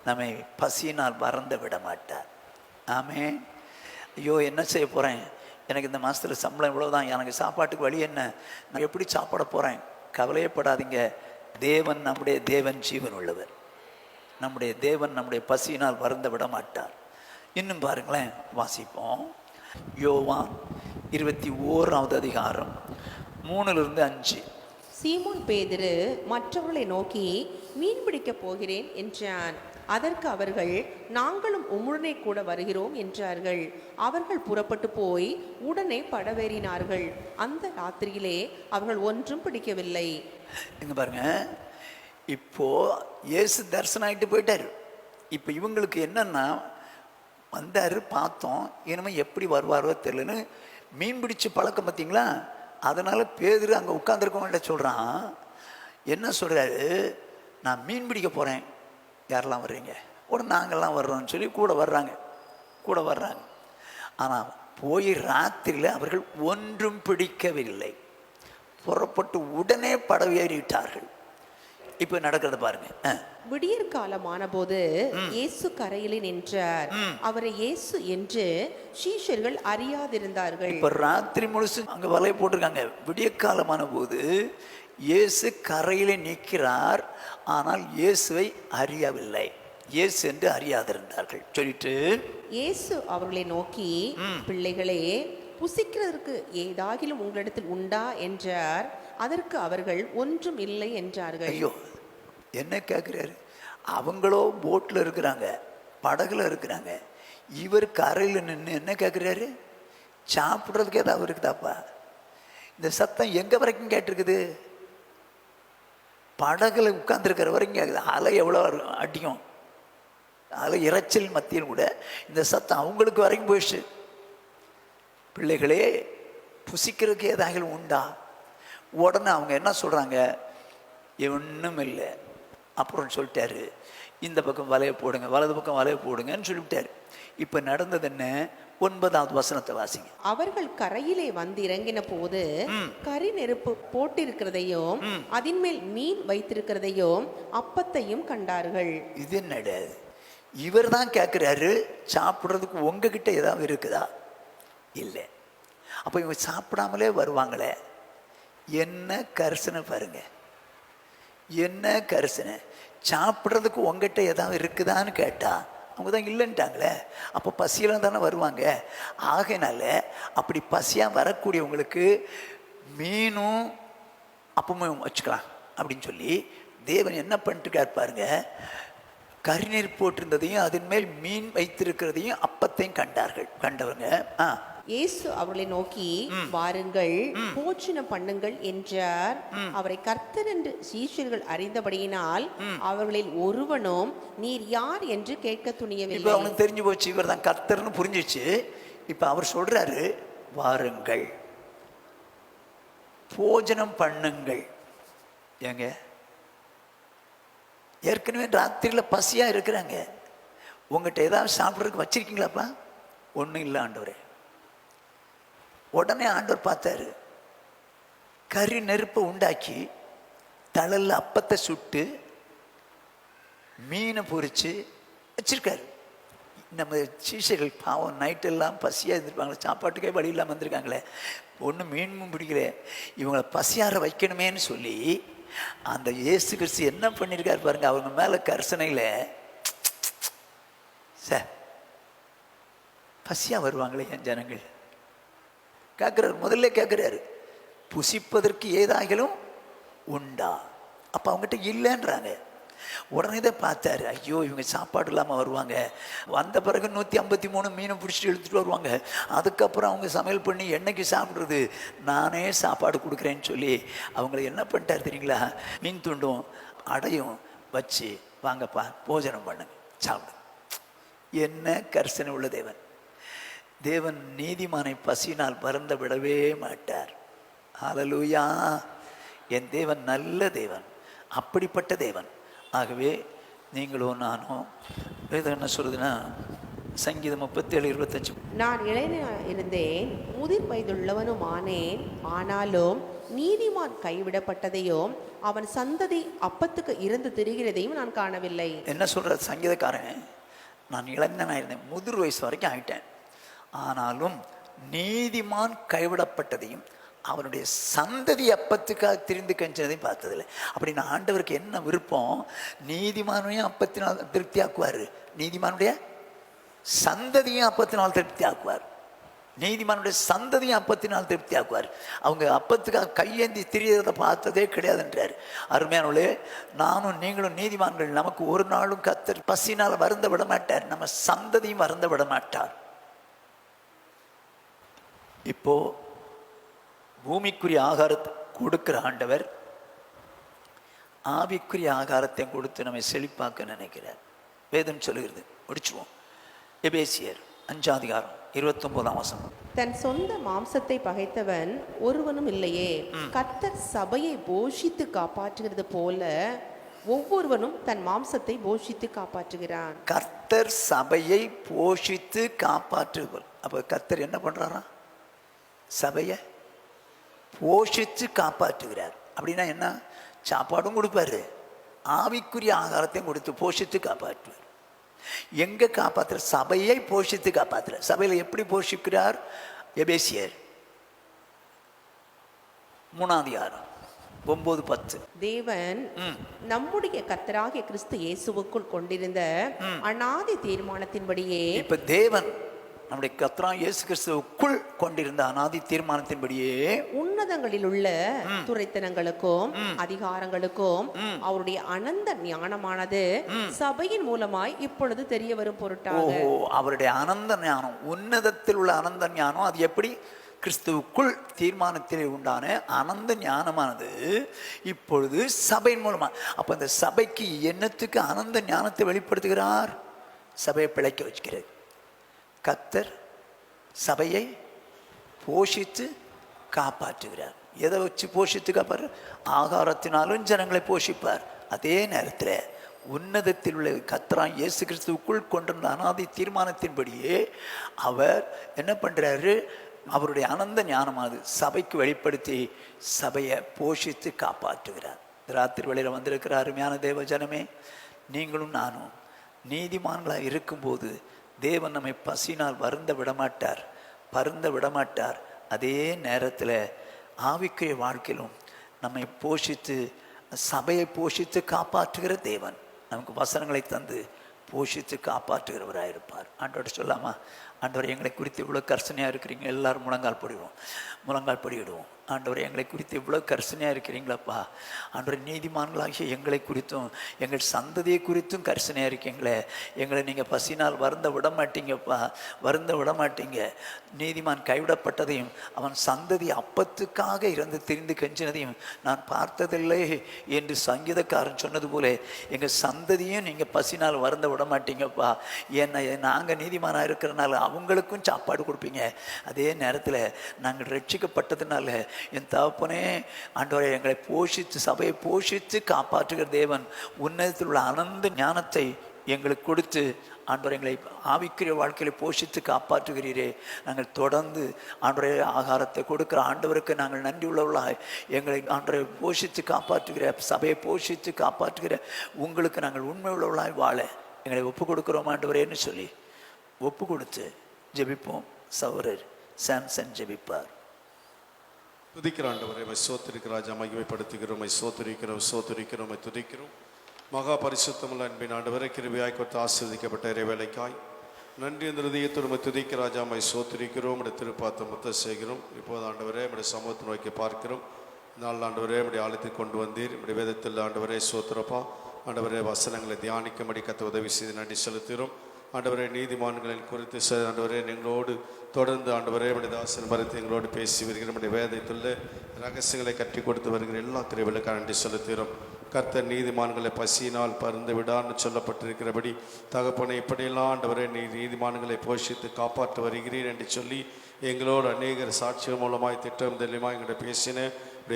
நம்மை பசியினால் மறந்து விட மாட்டார். ஆமே. ஐயோ என்ன செய்ய போகிறேன், எனக்கு இந்த மாதத்தில் சம்பளம் இவ்வளோதான், எனக்கு சாப்பாட்டுக்கு வழி என்ன, நான் எப்படி சாப்பிட போகிறேன்? கவலையப்படாதீங்க. தேவன் நம்முடைய தேவன் ஜீவன் உள்ளவர். நம்முடைய தேவன் நம்முடைய பசியினால் வருந்த விட மாட்டார். இன்னும் பாருங்களேன், வாசிப்போம். யோவான் 21 அதிகாரம் 3-5. சீமோன் பேதுரு மற்றவர்களை நோக்கி, மீன் பிடிக்க போகிறேன் என்றான். அதற்கு அவர்கள், நாங்களும் உம்முடனே கூட வருகிறோம் என்றார்கள். அவர்கள் புறப்பட்டு போய் உடனே படவேறினார்கள். அந்த ராத்திரியிலே அவர்கள் ஒன்றும் பிடிக்கவில்லை. இங்க பாருங்க, இப்போ இயேசு தரிசனம் ஆகிட்டு போயிட்டாரு. இப்போ இவங்களுக்கு என்னன்னா, வந்தாரு பார்த்தோம், இனிமே எப்படி வருவாரோ தெரியலன்னு மீன் பிடிச்சு பழக்கம் பார்த்தீங்களா? அதனால பேதுரு அங்கே உட்காந்துருக்கவங்கள்ட்ட சொல்கிறான், என்ன சொல்கிறாரு, நான் மீன் பிடிக்க போகிறேன், யாரெல்லாம் வர்றீங்க? உடனே நாங்கள்லாம் வர்றோம்னு சொல்லி கூட வர்றாங்க. ஆனால் போய் ராத்திரியில் அவர்கள் ஒன்றும் பிடிக்கவில்லை. புறப்பட்டு உடனே படகு ஏறிவிட்டார்கள். இப்போ நடக்கிறத பாருங்க. விடியற் காலமான போது இயேசு கரையிலே நின்றார். அவரை இயேசு என்று சீஷர்கள் அறியாதிருந்தார்கள். இப்போ ராத்திரி முழுசு அங்கே வலை போட்டிருக்காங்க. விடிய காலமான போது இயேசு கரையிலே நிற்கிறார். ஆனால் இயேசுவை அறியவில்லை, இயேசு என்று அறியாதிருந்தார்கள். சொல்லிட்டு இயேசு அவர்களை நோக்கி, பிள்ளைகளே, புசிக்கிறதற்கு ஏதாகிலும் உங்களிடத்தில் உண்டா என்றார். அதற்கு அவர்கள் ஒன்றும் இல்லை என்றார்கள். ஐயோ, என்ன கேட்குறாரு? அவங்களோ போட்டில் இருக்கிறாங்க, படகுல இருக்கிறாங்க. இவர் கரையில் நின்று என்ன கேட்குறாரு? சாப்பிட்றதுக்கு ஏதாவது இருக்குதாப்பா? இந்த சத்தம் எங்கே வரைக்கும் கேட்டிருக்குது? படகுல உட்கார்ந்துருக்கிற வரைக்கும் கேட்குது. அலை எவ்வளோ அடிக்கும், அலை இறைச்சல் மத்தியில் கூட இந்த சத்தம் அவங்களுக்கு வரைக்கும் போயிடுச்சு. பிள்ளைகளே, புசிக்கிறதுக்கு ஏதாவது உண்டா? உடனே அவங்க என்ன சொல்கிறாங்க? ஒன்றும் இல்லை. அப்புறம் சொல்லிட்டாரு, இந்த பக்கம் வலையை போடுங்க, வலது பக்கம் வலையை போடுங்கன்னு சொல்லிவிட்டாரு. இப்போ நடந்தது என்ன? 9வது வசனத்தை வாசிங்க. அவர்கள் கரையிலே வந்து இறங்கின போது கரி நெருப்பு போட்டிருக்கிறதையும் அதன் மேல் மீன் வைத்திருக்கிறதையும் அப்பத்தையும் கண்டார்கள். இது என்னடா? இவர் தான் கேட்குறாரு, சாப்பிட்றதுக்கு உங்ககிட்ட ஏதாவது இருக்குதா? இல்லை. அப்போ இவங்க சாப்பிடாமலே வருவாங்களே, என்ன கரிசனை பாருங்க. என்ன கரிசனை? சாப்பிட்றதுக்கு உங்ககிட்ட ஏதாவது இருக்குதான்னு கேட்டா அவங்க தான் இல்லைன்ட்டாங்களே. அப்போ பசியெல்லாம் தானே வருவாங்க. ஆகையினால அப்படி பசியாக வரக்கூடியவங்களுக்கு மீனும் அப்பமும் வச்சுக்கலாம் அப்படின்னு சொல்லி தேவன் என்ன பண்ணிட்டு பாருங்க, கரிநீர் போட்டிருந்ததையும் அதன் மேல் மீன் வைத்திருக்கிறதையும் அப்பத்தையும் கண்டவங்க. இயேசு அவர்களை நோக்கி, வாருங்கள் போஜனம் பண்ணுங்கள் என்றார். அவரை கர்த்தர் என்று சீஷர்கள் அறிந்தபடியினால் அவர்களில் ஒருவனும் நீர் யார் என்று கேட்க துணியவில்லை. அவனுக்கு தெரிஞ்சு போச்சு, இவர் தான் கர்த்தர்னு புரிஞ்சிச்சு. இப்ப அவர் சொல்றாரு, வாருங்கள் போஜனம் பண்ணுங்கள். ஏங்க, ஏற்கனவே ராத்திரியில பசியா இருக்கிறாங்க, உங்ககிட்ட ஏதாவது சாப்பிட்றதுக்கு வச்சிருக்கீங்களாப்பா? ஒன்றும் இல்லை ஆண்டவரே. உடனே ஆண்டவர் பார்த்தாரு, கறி நெருப்பை உண்டாக்கி தழல்ல அப்பத்தை சுட்டு மீனை பொரிச்சு வச்சிருக்காரு. நம்ம சீஷர்கள் பாவம் நைட்டெல்லாம் பசியாக இருந்திருப்பாங்களே, சாப்பாட்டுக்கே வழி இல்லாமல் வந்திருக்காங்களே, ஒன்றும் மீனும் பிடிக்கல, இவங்களை பசியார வைக்கணுமேன்னு சொல்லி அந்த இயேசு கிறிஸ்து என்ன பண்ணியிருக்காரு பாருங்க. அவங்க மேலே கரிசனையில் சார் பசியாக வருவாங்களே என் ஜனங்கள் கேட்குறாரு. முதல்ல கேட்குறாரு, புசிப்பதற்கு ஏதாகிலும் உண்டா? அப்போ அவங்ககிட்ட இல்லைன்றாங்க. உடனே தான் பார்த்தாரு, ஐயோ இவங்க சாப்பாடு இல்லாமல் வருவாங்க. வந்த பிறகு 153 மீனை பிடிச்சிட்டு இழுத்துட்டு வருவாங்க. அதுக்கப்புறம் அவங்க சமையல் பண்ணி என்னைக்கு சாப்பிட்றது, நானே சாப்பாடு கொடுக்குறேன்னு சொல்லி அவங்கள என்ன பண்ணிட்டார் தெரியுங்களா, மீன் துண்டும் அடையும் வச்சு வாங்கப்பா போஜனம் பண்ணுங்க சாப்பிடுங்க. என்ன கரிசனை உள்ள தேவன்! தேவன் நீதிமானை பசியினால் வருந்த விடவே மாட்டார். ஹல்லேலூயா! என் தேவன் நல்ல தேவன், அப்படிப்பட்ட தேவன். ஆகவே நீங்களும் நானும் என்ன சொல்றதுன்னா, சங்கீதம் 37:25, நான் இளைஞனாக இருந்தேன், முதிர் வயதுள்ளவனும் ஆனேன், ஆனாலும் நீதிமான் கைவிடப்பட்டதையும் அவன் சந்ததி அப்பத்துக்கு இருந்து திரிகிறதையும் நான் காணவில்லை. என்ன சொல்ற சங்கீதக்காரன்? நான் இளைஞனாக இருந்தேன், முதிர் வயசு வரைக்கும் ஆயிட்டேன், ஆனாலும் நீதிமான் கைவிடப்பட்டதையும் அவனுடைய சந்ததி அப்பத்துக்காக திரிந்து கஞ்சதையும் பார்த்ததில்லை. அப்படின்னா ஆண்டவருக்கு என்ன விருப்பம்? நீதிமானையும் அப்பத்தினால் திருப்தி ஆக்குவார், நீதிமானுடைய சந்ததியும் அப்பத்தினால் திருப்தி ஆக்குவார், நீதிமானுடைய சந்ததியும் அப்பத்தினால் திருப்தி ஆக்குவார். அவங்க அப்பத்துக்காக கையேந்தி திரியறதை பார்த்ததே கிடையாதுன்றார். அருமையானவர்களே, நானும் நீங்களும் நீதிமான்கள். நமக்கு ஒரு நாளும் கர்த்தர் பசினால் வருந்த விட மாட்டார், நம்ம சந்ததியும் வருந்த விட மாட்டார். இப்போ பூமிக்குரிய ஆகாரத்தை கொடுக்கிற ஆண்டவர் ஆவிக்குரிய ஆகாரத்தை கொடுத்து நம்மை செழிப்பாக்க நினைக்கிறார். வேதம் சொல்லுகிறது, முடிச்சுவோம். எபேசியர் 5:29. தன் சொந்த மாம்சத்தை பகைத்தவன் ஒருவனும் இல்லையே, கர்த்தர் சபையை போஷித்து காப்பாற்றுகிறது போல ஒவ்வொருவனும் தன் மாம்சத்தை போஷித்து காப்பாற்றுகிறான். கர்த்தர் சபையை போஷித்து காப்பாற்றுகிறார். அப்ப கர்த்தர் என்ன பண்றாரா? சபையை போஷித்து காப்பாற்றுகிறார். அப்படின்னா என்ன? சாப்பாடும் கொடுப்பாரு, ஆவிக்குரிய ஆகாரத்தையும் கொடுத்து போஷித்து காப்பாற்றுவார். எங்க காப்பாற்றுற? சபையை போஷித்து காப்பாற்றுற. சபையில் எப்படி போஷிக்கிறார்? எபேசியர் 3:9-10. தேவன் நம்முடைய கர்த்தராகிய கிறிஸ்து இயேசுவுக்குள் கொண்டிருந்த அநாதி தீர்மானத்தின்படியே, இப்ப தேவன் நம்முடைய கர்த்தராகிய இயேசு கிறிஸ்துவுக்குள் கொண்டிருந்த அநாதி தீர்மானத்தின்படியே உன்னதங்களில் உள்ள துரைத்தனங்களுக்கும் அதிகாரங்களுக்கும் அவருடைய அனந்த ஞானமானது சபையின் மூலமாய் இப்பொழுது தெரிய வரும் பொருட்டாக. அவருடைய அனந்த ஞானம், உன்னதத்தில் உள்ள அனந்த ஞானம், அது எப்படி? கிறிஸ்துவுக்குள் தீர்மானத்திலே உண்டான அனந்த ஞானமானது இப்பொழுது சபையின் மூலமா. அப்ப அந்த சபைக்கு என்னத்துக்கு அனந்த ஞானத்தை வெளிப்படுத்துகிறார்? சபையை பிழைக்க வச்சுக்கிறது. கர்த்தர் சபையை போஷித்து காப்பாற்றுகிறார். எதை வச்சு போஷித்து காப்பார்? ஆகாரத்தினாலும் ஜனங்களை போஷிப்பார். அதே நேரத்தில் உன்னதத்தில் உள்ள கர்த்தராகிய இயேசு கிறிஸ்துவுக்குள் கொண்டிருந்த அநாதி தீர்மானத்தின்படியே அவர் என்ன பண்றாரு? அவருடைய அனந்த ஞானமானது சபைக்கு வெளிப்படுத்தி சபையை போஷித்து காப்பாற்றுகிறார். ராத்திரி வேளையில் வந்திருக்கிற அருமையான தேவ ஜனமே, நீங்களும் நானும் நீதிமான்களாக இருக்கும்போது தேவன் நம்மை பசினால் வருந்த விடமாட்டார், பருந்த விடமாட்டார். அதே நேரத்தில் ஆவிக்குரிய வாழ்க்கையிலும் நம்மை போஷித்து சபையை போஷித்து காப்பாற்றுகிற தேவன் நமக்கு வசனங்களை தந்து போஷித்து காப்பாற்றுகிறவராயிருப்பார். ஆண்டவர்கிட்ட சொல்லாமா, ஆண்டவர் எங்களை குறித்து இவ்வளோ கர்சனையாக இருக்கிறீங்க, எல்லாரும் முழங்கால் படியிடுவோம். ஆண்டவர் எங்களை குறித்து இவ்வளோ கர்சனையாக இருக்கிறீங்களப்பா. ஆண்டவர் நீதிமான்களாகிய எங்களை குறித்தும் எங்கள் சந்ததியை குறித்தும் கர்சனையாக இருக்கீங்களே. எங்களை நீங்கள் பசினால் வருந்த விட மாட்டீங்க. நீதிமான் கைவிடப்பட்டதையும் அவன் சந்ததி அப்பத்துக்காக இறந்து திரிந்து கெஞ்சினதையும் நான் பார்த்ததில்லை என்று சங்கீதக்காரன் சொன்னது போல எங்கள் சந்ததியும் நீங்கள் பசினால் வருந்த விட மாட்டீங்கப்பா. ஏன்னா நாங்கள் நீதிமானாக இருக்கிறனால அவங்களுக்கும் சாப்பாடு கொடுப்பீங்க. அதே நேரத்தில் நாங்கள் ரட்சிக்கப்பட்டதுனால என் தகப்பனே ஆண்டவரே எங்களை போஷித்து சபையை போஷித்து காப்பாற்றுகிற தேவன் உன்னதத்தில் உள்ள அனந்த ஞானத்தை எங்களுக்கு கொடுத்து ஆண்டவர் எங்களை ஆவிக்குரிய வாழ்க்கையில போஷித்து காப்பாற்றுகிறீரே. நாங்கள் தொடர்ந்து ஆண்டவரே ஆகாரத்தை கொடுக்குற ஆண்டவருக்கு நாங்கள் நன்றி உள்ளவர்களாய் எங்களை ஆண்டவரை போஷித்து காப்பாற்றுகிற சபையை போஷித்து காப்பாற்றுகிற உங்களுக்கு நாங்கள் உண்மை உள்ளவர்களாய் வாழ எங்களை ஒப்பு கொடுக்குறோம் ஆண்டவரேன்னு சொல்லி ஒப்பு கொடுத்து ஜெபிப்போம். சகோதரர் சாம்சன் ஜெபிப்பார். துதிக்கிற ஆண்டவரை சோத்திருக்கிற ராஜா மகிமைப்படுத்துகிறோம், சோத்திரிக்கிறோம், துதிக்கிறோம். மகா பரிசுத்தமுள்ள அன்பின் ஆண்டவரை கிருபையாய் கொடுத்து ஆசீர்வதிக்கப்பட்ட இறைவேளைக்காய் நன்றி என்ற இதயத்தோடு துதிக்கிற ராஜா சோத்திரிக்கிறோம். திருப்பாத்த முத்த செய்கிறோம். இப்போது ஆண்டவரே நம்முடைய சமூகத்தை நோக்கி பார்க்கிறோம். நாள் ஆண்டவரே நம்முடைய ஆலயத்துக்கு கொண்டு வந்தீர். நம்முடைய வேதத்தில் ஆண்டவரே சோத்திரப்பா ஆண்டவரே வசனங்களை தியானிக்கும்படி கத்த உதவி செய்து நன்றி செலுத்துகிறோம். ஆண்டவரே நீதிமான்களின் குறித்து ஆண்டவரே எங்களோடு தொடர்ந்து ஆண்டவரே தாசன் மறைத்து எங்களோடு பேசி வருகிற நம்முடைய வேதத்துள்ள ரகசியங்களை கற்றுக் கொடுத்து வருகிற எல்லா கிருபைகளுக்காக நன்றி செலுத்துகிறோம். கர்த்தர் நீதிமான்களை பசியினால் பருந்து விடான்னு சொல்லப்பட்டிருக்கிறபடி தகப்பனை இப்படியெல்லாம் ஆண்டவரே நீதிமான்களை போஷித்து காப்பாற்ற வருகிறீர் என்று சொல்லி எங்களோடு அநேகர் சாட்சிகள் மூலமாய் திட்டம் தெளிவாக எங்கள்கிட்ட பேசின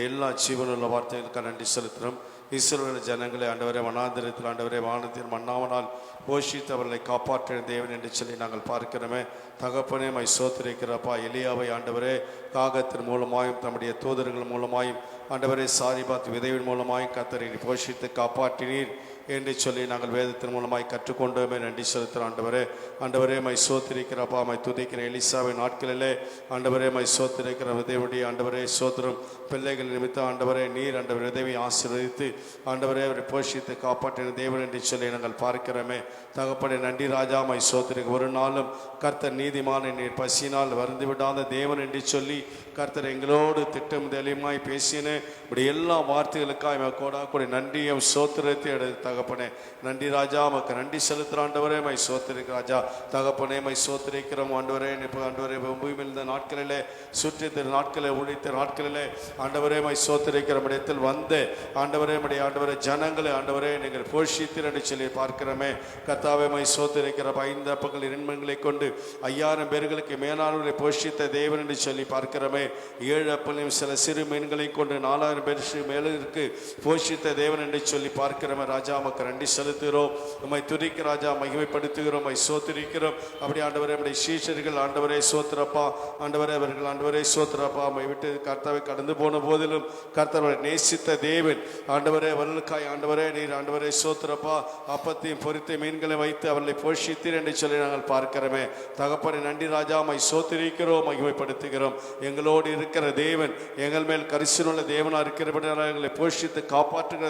எல்லா ஜீவனுள்ள வார்த்தைகளுக்காக நன்றி செலுத்துகிறோம். இஸ்ரவேல் ஜனங்களை ஆண்டவரே வனாந்திரத்தில் ஆண்டவரே வானத்தில் மன்னாவனால் போஷித்து அவர்களை காப்பாற்ற தேவன் என்று சொல்லி நாங்கள் பார்க்கிறோமே. தகப்பனே மை சோத்திரிக்கிறப்பா எலியாவை ஆண்டவரே காகத்தின் மூலமாயும் தம்முடைய தூதர்கள் மூலமாயும் ஆண்டவரே சாரிபாத் விதைவின் மூலமாயும் கர்த்தரை போஷித்து காப்பாற்றினீர் என்று சொல்லி நாங்கள் வேதத்தின் மூலமாய் கற்றுக்கொண்டோமே. நன்றி செலுத்துகிற ஆண்டவரே மை சோத்திரிக்கிறப்பா மை துதிக்கிற எலிசாவின் நாட்களிலே ஆண்டவரே மை சோத்திரிக்கிற விதைவுடைய ஆண்டவரே சோத்திரம் பிள்ளைகள் நிமித்தம் ஆண்டவரே நீர் ஆண்டவர் விதைவை ஆசீர்வதித்து ஆண்டவரே அவரை போஷித்து காப்பாற்றின தேவன் என்று சொல்லி நாங்கள் பார்க்கிறோமே. தகப்படை நன்றி ராஜா மை சோத்திரிக்க ஒரு நாளும் கர்த்தர் நீதிமான நீர் பசியினால் வருந்து விடாத தேவன் என்று சொல்லி கர்த்தர் எங்களோடு திட்டம் தெளிவாய் பேசின இப்படி எல்லா வார்த்தைகளுக்காக கூட நன்றியும் சோத்திரத்தை எடுத்து தகப்பனே நன்றி ராஜா மக்கு நன்றி செலுத்துகிற ஆண்டவரே மை சோத்திரிக்க ராஜா தகப்பனே மை சோத்திரிக்கிறோம். ஆண்டவரே ஆண்டவரே பூமியில் இருந்த நாட்களிலே சுற்றி நாட்களில் உழைத்த நாட்களிலே ஆண்டவரே மை சோத்திரிக்கிற இடத்தில் வந்து ஆண்டவரே ஆண்டவரே ஜனங்களை ஆண்டவரே நீங்கள் போஷித்தீர் என்று சொல்லி பார்க்கிறோமே. கர்த்தாவே மை சோத்திரிக்கிற 5 அப்பங்கள் 2 மீன்களை கொண்டு 5000 பேர்களுக்கு மேலானவர்களை போஷித்த தேவன் என்று சொல்லி பார்க்கிறோமே. 7 அப்பங்களையும் சில சிறு மீன்களையும் கொண்டு 4000 பேர் மேலிற்கு போஷித்த தேவன் என்று சொல்லி பார்க்கிறோமே. ராஜா மக்கு நன்றி செலுத்துகிறோம். நம்மை துதிக்க ராஜா மகிமைப்படுத்துகிறோம், மை சோத்திரிக்கிறோம். அப்படி ஆண்டவரே நம்முடைய சீஷர்கள் ஆண்டவரே சோத்திரப்பா ஆண்டவரே அவர்கள் ஆண்டவரே சோத்திரப்பா நம்மை விட்டு கர்த்தாவை கடந்து போன போதிலும் கர்த்தரை நேசித்த தேவன் ஆண்டவரே அவர்களுக்காய் ஆண்டவரே நீர் ஆண்டவரே சோத்திரப்பா அப்பத்தையும் பொரித்த மீன்களை வைத்து அவர்களை போஷித்தீர் என்று சொல்லி நாங்கள் பார்க்கிறோமே. தகப்பனை நன்றி ராஜா மை சோத்திரிக்கிறோம், மகிமைப்படுத்துகிறோம். எங்களோடு இருக்கிற தேவன் எங்கள் மேல் கரிசனுள்ள தேவனாக இருக்கிறபடினால் எங்களை போஷித்து காப்பாற்றுகிற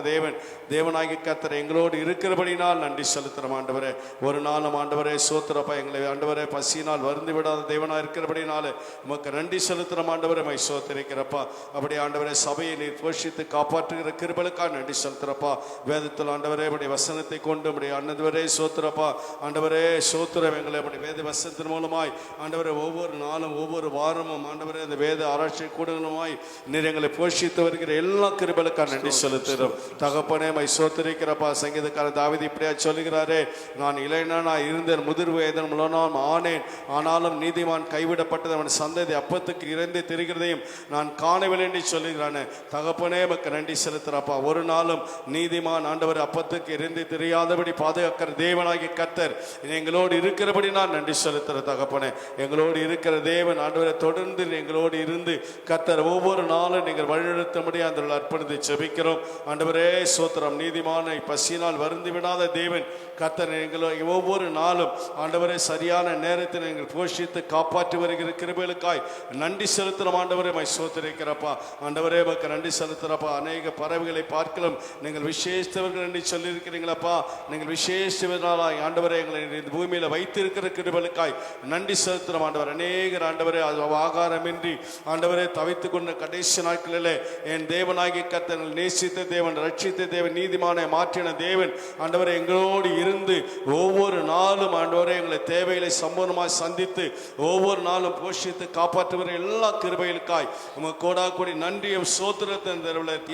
தேவனாகி கர்த்தர் எங்களோடு இருக்கிறபடினால் நன்றி செலுத்துகிறோம். ஆண்டவரே ஒரு நாளும் ஆண்டவரே சோத்திரப்பா எங்களை ஆண்டவரே பசியினால் வருந்து விடாத தேவனாக இருக்கிறபடினால உமக்கு நன்றி செலுத்துகிறோம். ஆண்டவரே மை சோத்திரிக்கிறப்பா அப்படி ஆண்டவரே சபையை நீர் போஷித்து காப்பாற்றுகிற கிருபைகளுக்காக நன்றி செலுத்துறப்பா. வேதத்தில் ஆண்டவரே உடைய வசனத்தை கொண்டு உடைய ஆண்டவரே சோத்திரப்பா ஆண்டவரே சோத்திரம் எங்களை உடைய வேத வசனத்தின் மூலமாய் ஆண்டவரே ஒவ்வொரு நாளும் ஒவ்வொரு வாரமும் ஆண்டவரே அந்த வேத ஆராய்ச்சி கூடங்களுமாய் நீர் எங்களை போஷித்து வருகிற எல்லா கிருபைகளுக்காக நன்றி செலுத்துகிறோம். தகப்பனே மை சோத்திரிக்கிறப்பா. சங்கீதக்காரர் தாவீது இப்படியா சொல்லுகிறாரே, நான் இளைஞனா இருந்தேன் முதிர் வயதின் மூலம் ஆனேன், ஆனாலும் நீதிமான் கைவிடப்பட்டது அவன் சந்ததி அப்பத்துக்கு இறந்து திரிகிறதையும் நான் காணவில்லை என்று சொல்லுகிறானே. தகப்பனே மக்கு நன்றி செலுத்துறப்பா. ஒரு நாளும் நீதிமான் ஆண்டவர் அப்பத்துக்கு இருந்து தெரியாதபடி பாதுகாக்கிற தேவனாகிய கர்த்தர் எங்களோடு இருக்கிறபடி நான் நன்றி செலுத்துற தகப்பனே. எங்களோடு இருக்கிற தேவன் ஆண்டவரை தொடர்ந்து எங்களோடு இருந்து கர்த்தர் ஒவ்வொரு நாளும் நீங்கள் வழிநடத்தி வழிநடத்தும்படி அந்த அர்ப்பணித்து ஜெபிக்கிறோம். ஆண்டவரே சோத்திரம். நீதிமானை பசியினால் வருந்து விடாத தேவன் கர்த்தர் எங்களை ஒவ்வொரு நாளும் ஆண்டவரே சரியான நேரத்தில் எங்கள் போஷித்து காப்பாற்றி வருகிற கிருபைகளுக்காய் நன்றி செலுத்துகிறோம். ஆண்டவரே மை சோத்திரிக்கிறப்பா. ஆண்டவரே மக்கு நன்றி செலுத்துகிறப்பா. அநேக பறவைகளை பார்க்கலாம் நீங்கள் விசேஷத்தவர்கள் என்று சொல்லியிருக்கிறீங்களப்பா. நீங்கள் விசேஷனாலாய் ஆண்டவரே எங்களை இந்த பூமியில் வைத்திருக்கிற கிருபைகளுக்காய் நன்றி செலுத்துகிறோம். ஆண்டவர் அநேகர் ஆண்டவரே ஆகாரமின்றி ஆண்டவரே தவித்து கொண்ட கடைசி நாட்களிலே என் தேவனாகிய கர்த்தர் நேசித்த தேவன், ரட்சித்த தேவன், நீதிமானை மாற்றின தேவன் ஆண்டவரே எங்களோடு இருந்து ஒவ்வொரு நாளும் ஆண்டவரே எங்களை தேவைகளை சம்பூர்ணமாக சந்தித்து ஒவ்வொரு நாளும் போஷித்து காப்பாற்றுகிற எல்லா கிருபைகளுக்காய் உமக்கு கோடா கோடி நன்றியும் சோத்திரத்தை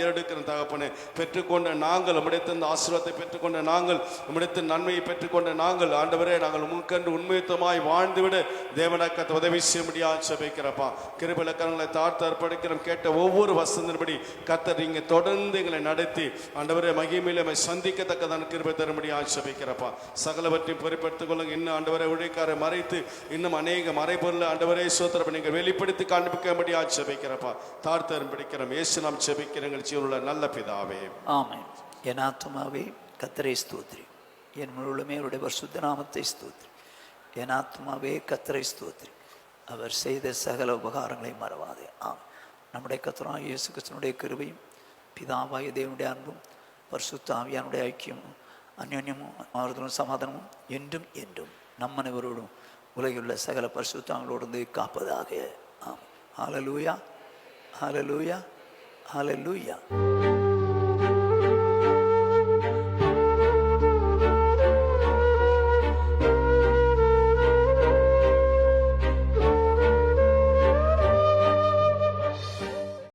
ஏறெடுக்கிற தகப்பனே. பெற்றுக்கொண்ட நாங்கள் உம்மிடத்தின் ஆசீர்வாதத்தை பெற்றுக்கொண்ட நாங்கள் உம்மிடத்தின் நன்மையை பெற்றுக்கொண்ட நாங்கள் ஆண்டவரே நாங்கள் உமக்கென்று உண்மையுத்தமாய் வாழ்ந்துவிட தேவனாக்க உதவி செய்ய முடியாது சபைக்கிறப்பா. கிருபையில கரங்களை தாழ்த்து அர்ப்பணிக்கிறோம். கேட்ட ஒவ்வொரு வசனத்தின்படி கர்த்தர் நீங்க தொடர்ந்து எங்களை நடத்தி ஆண்டவரே மகிமையில சந்திக்கத்தக்கதான கிருபை தர முடியாது சபைக்கிறப்பா. சகலவற்றையும் பொறுப்படுத்திக் கொள்ளுங்க. இன்னும் ஆண்டவரை உழைக்காரை மறைத்து இன்னும் அநேக மறைபொருள் ஆண்டவரே சோத்திரப்ப நீங்கள் வெளிப்படுத்தி காண்பிக்க முடியாது சபைக்கிறப்பா. தாழ்த்து பிடிக்கிறோம். இயேசு நாம் செபிக்கிறங்கள் ஜீவனுள்ள நல்ல பிதாவே ஆமென். என் ஆத்துமாவே கர்த்தரை ஸ்தோத்திரி, என் முழுமே அவருடைய பரிசுத்த நாமத்தை ஸ்தோத்திரி. என் ஆத்துமாவே கர்த்தரை ஸ்தோத்திரி, அவர் செய்த சகல உபகாரங்களை மறவாதே. நம்முடைய கர்த்தராகிய இயேசு கிறிஸ்துவினுடைய கிருபையும் பிதாவாகிய தேவனுடைய அன்பும் பரிசுத்த ஆவியானுடைய ஐக்கியமும் அந்யோன்யமும் ஆறுதலும் சமாதானமும் என்றும் என்றும் நம் அனைவரோடும் உலகிலுள்ள சகல பரிசுத்தங்களோடு காப்பதாக. ஆமென். ஹல்லேலூயா, ஹல்லேலூயா, ஹல்லேலூயா.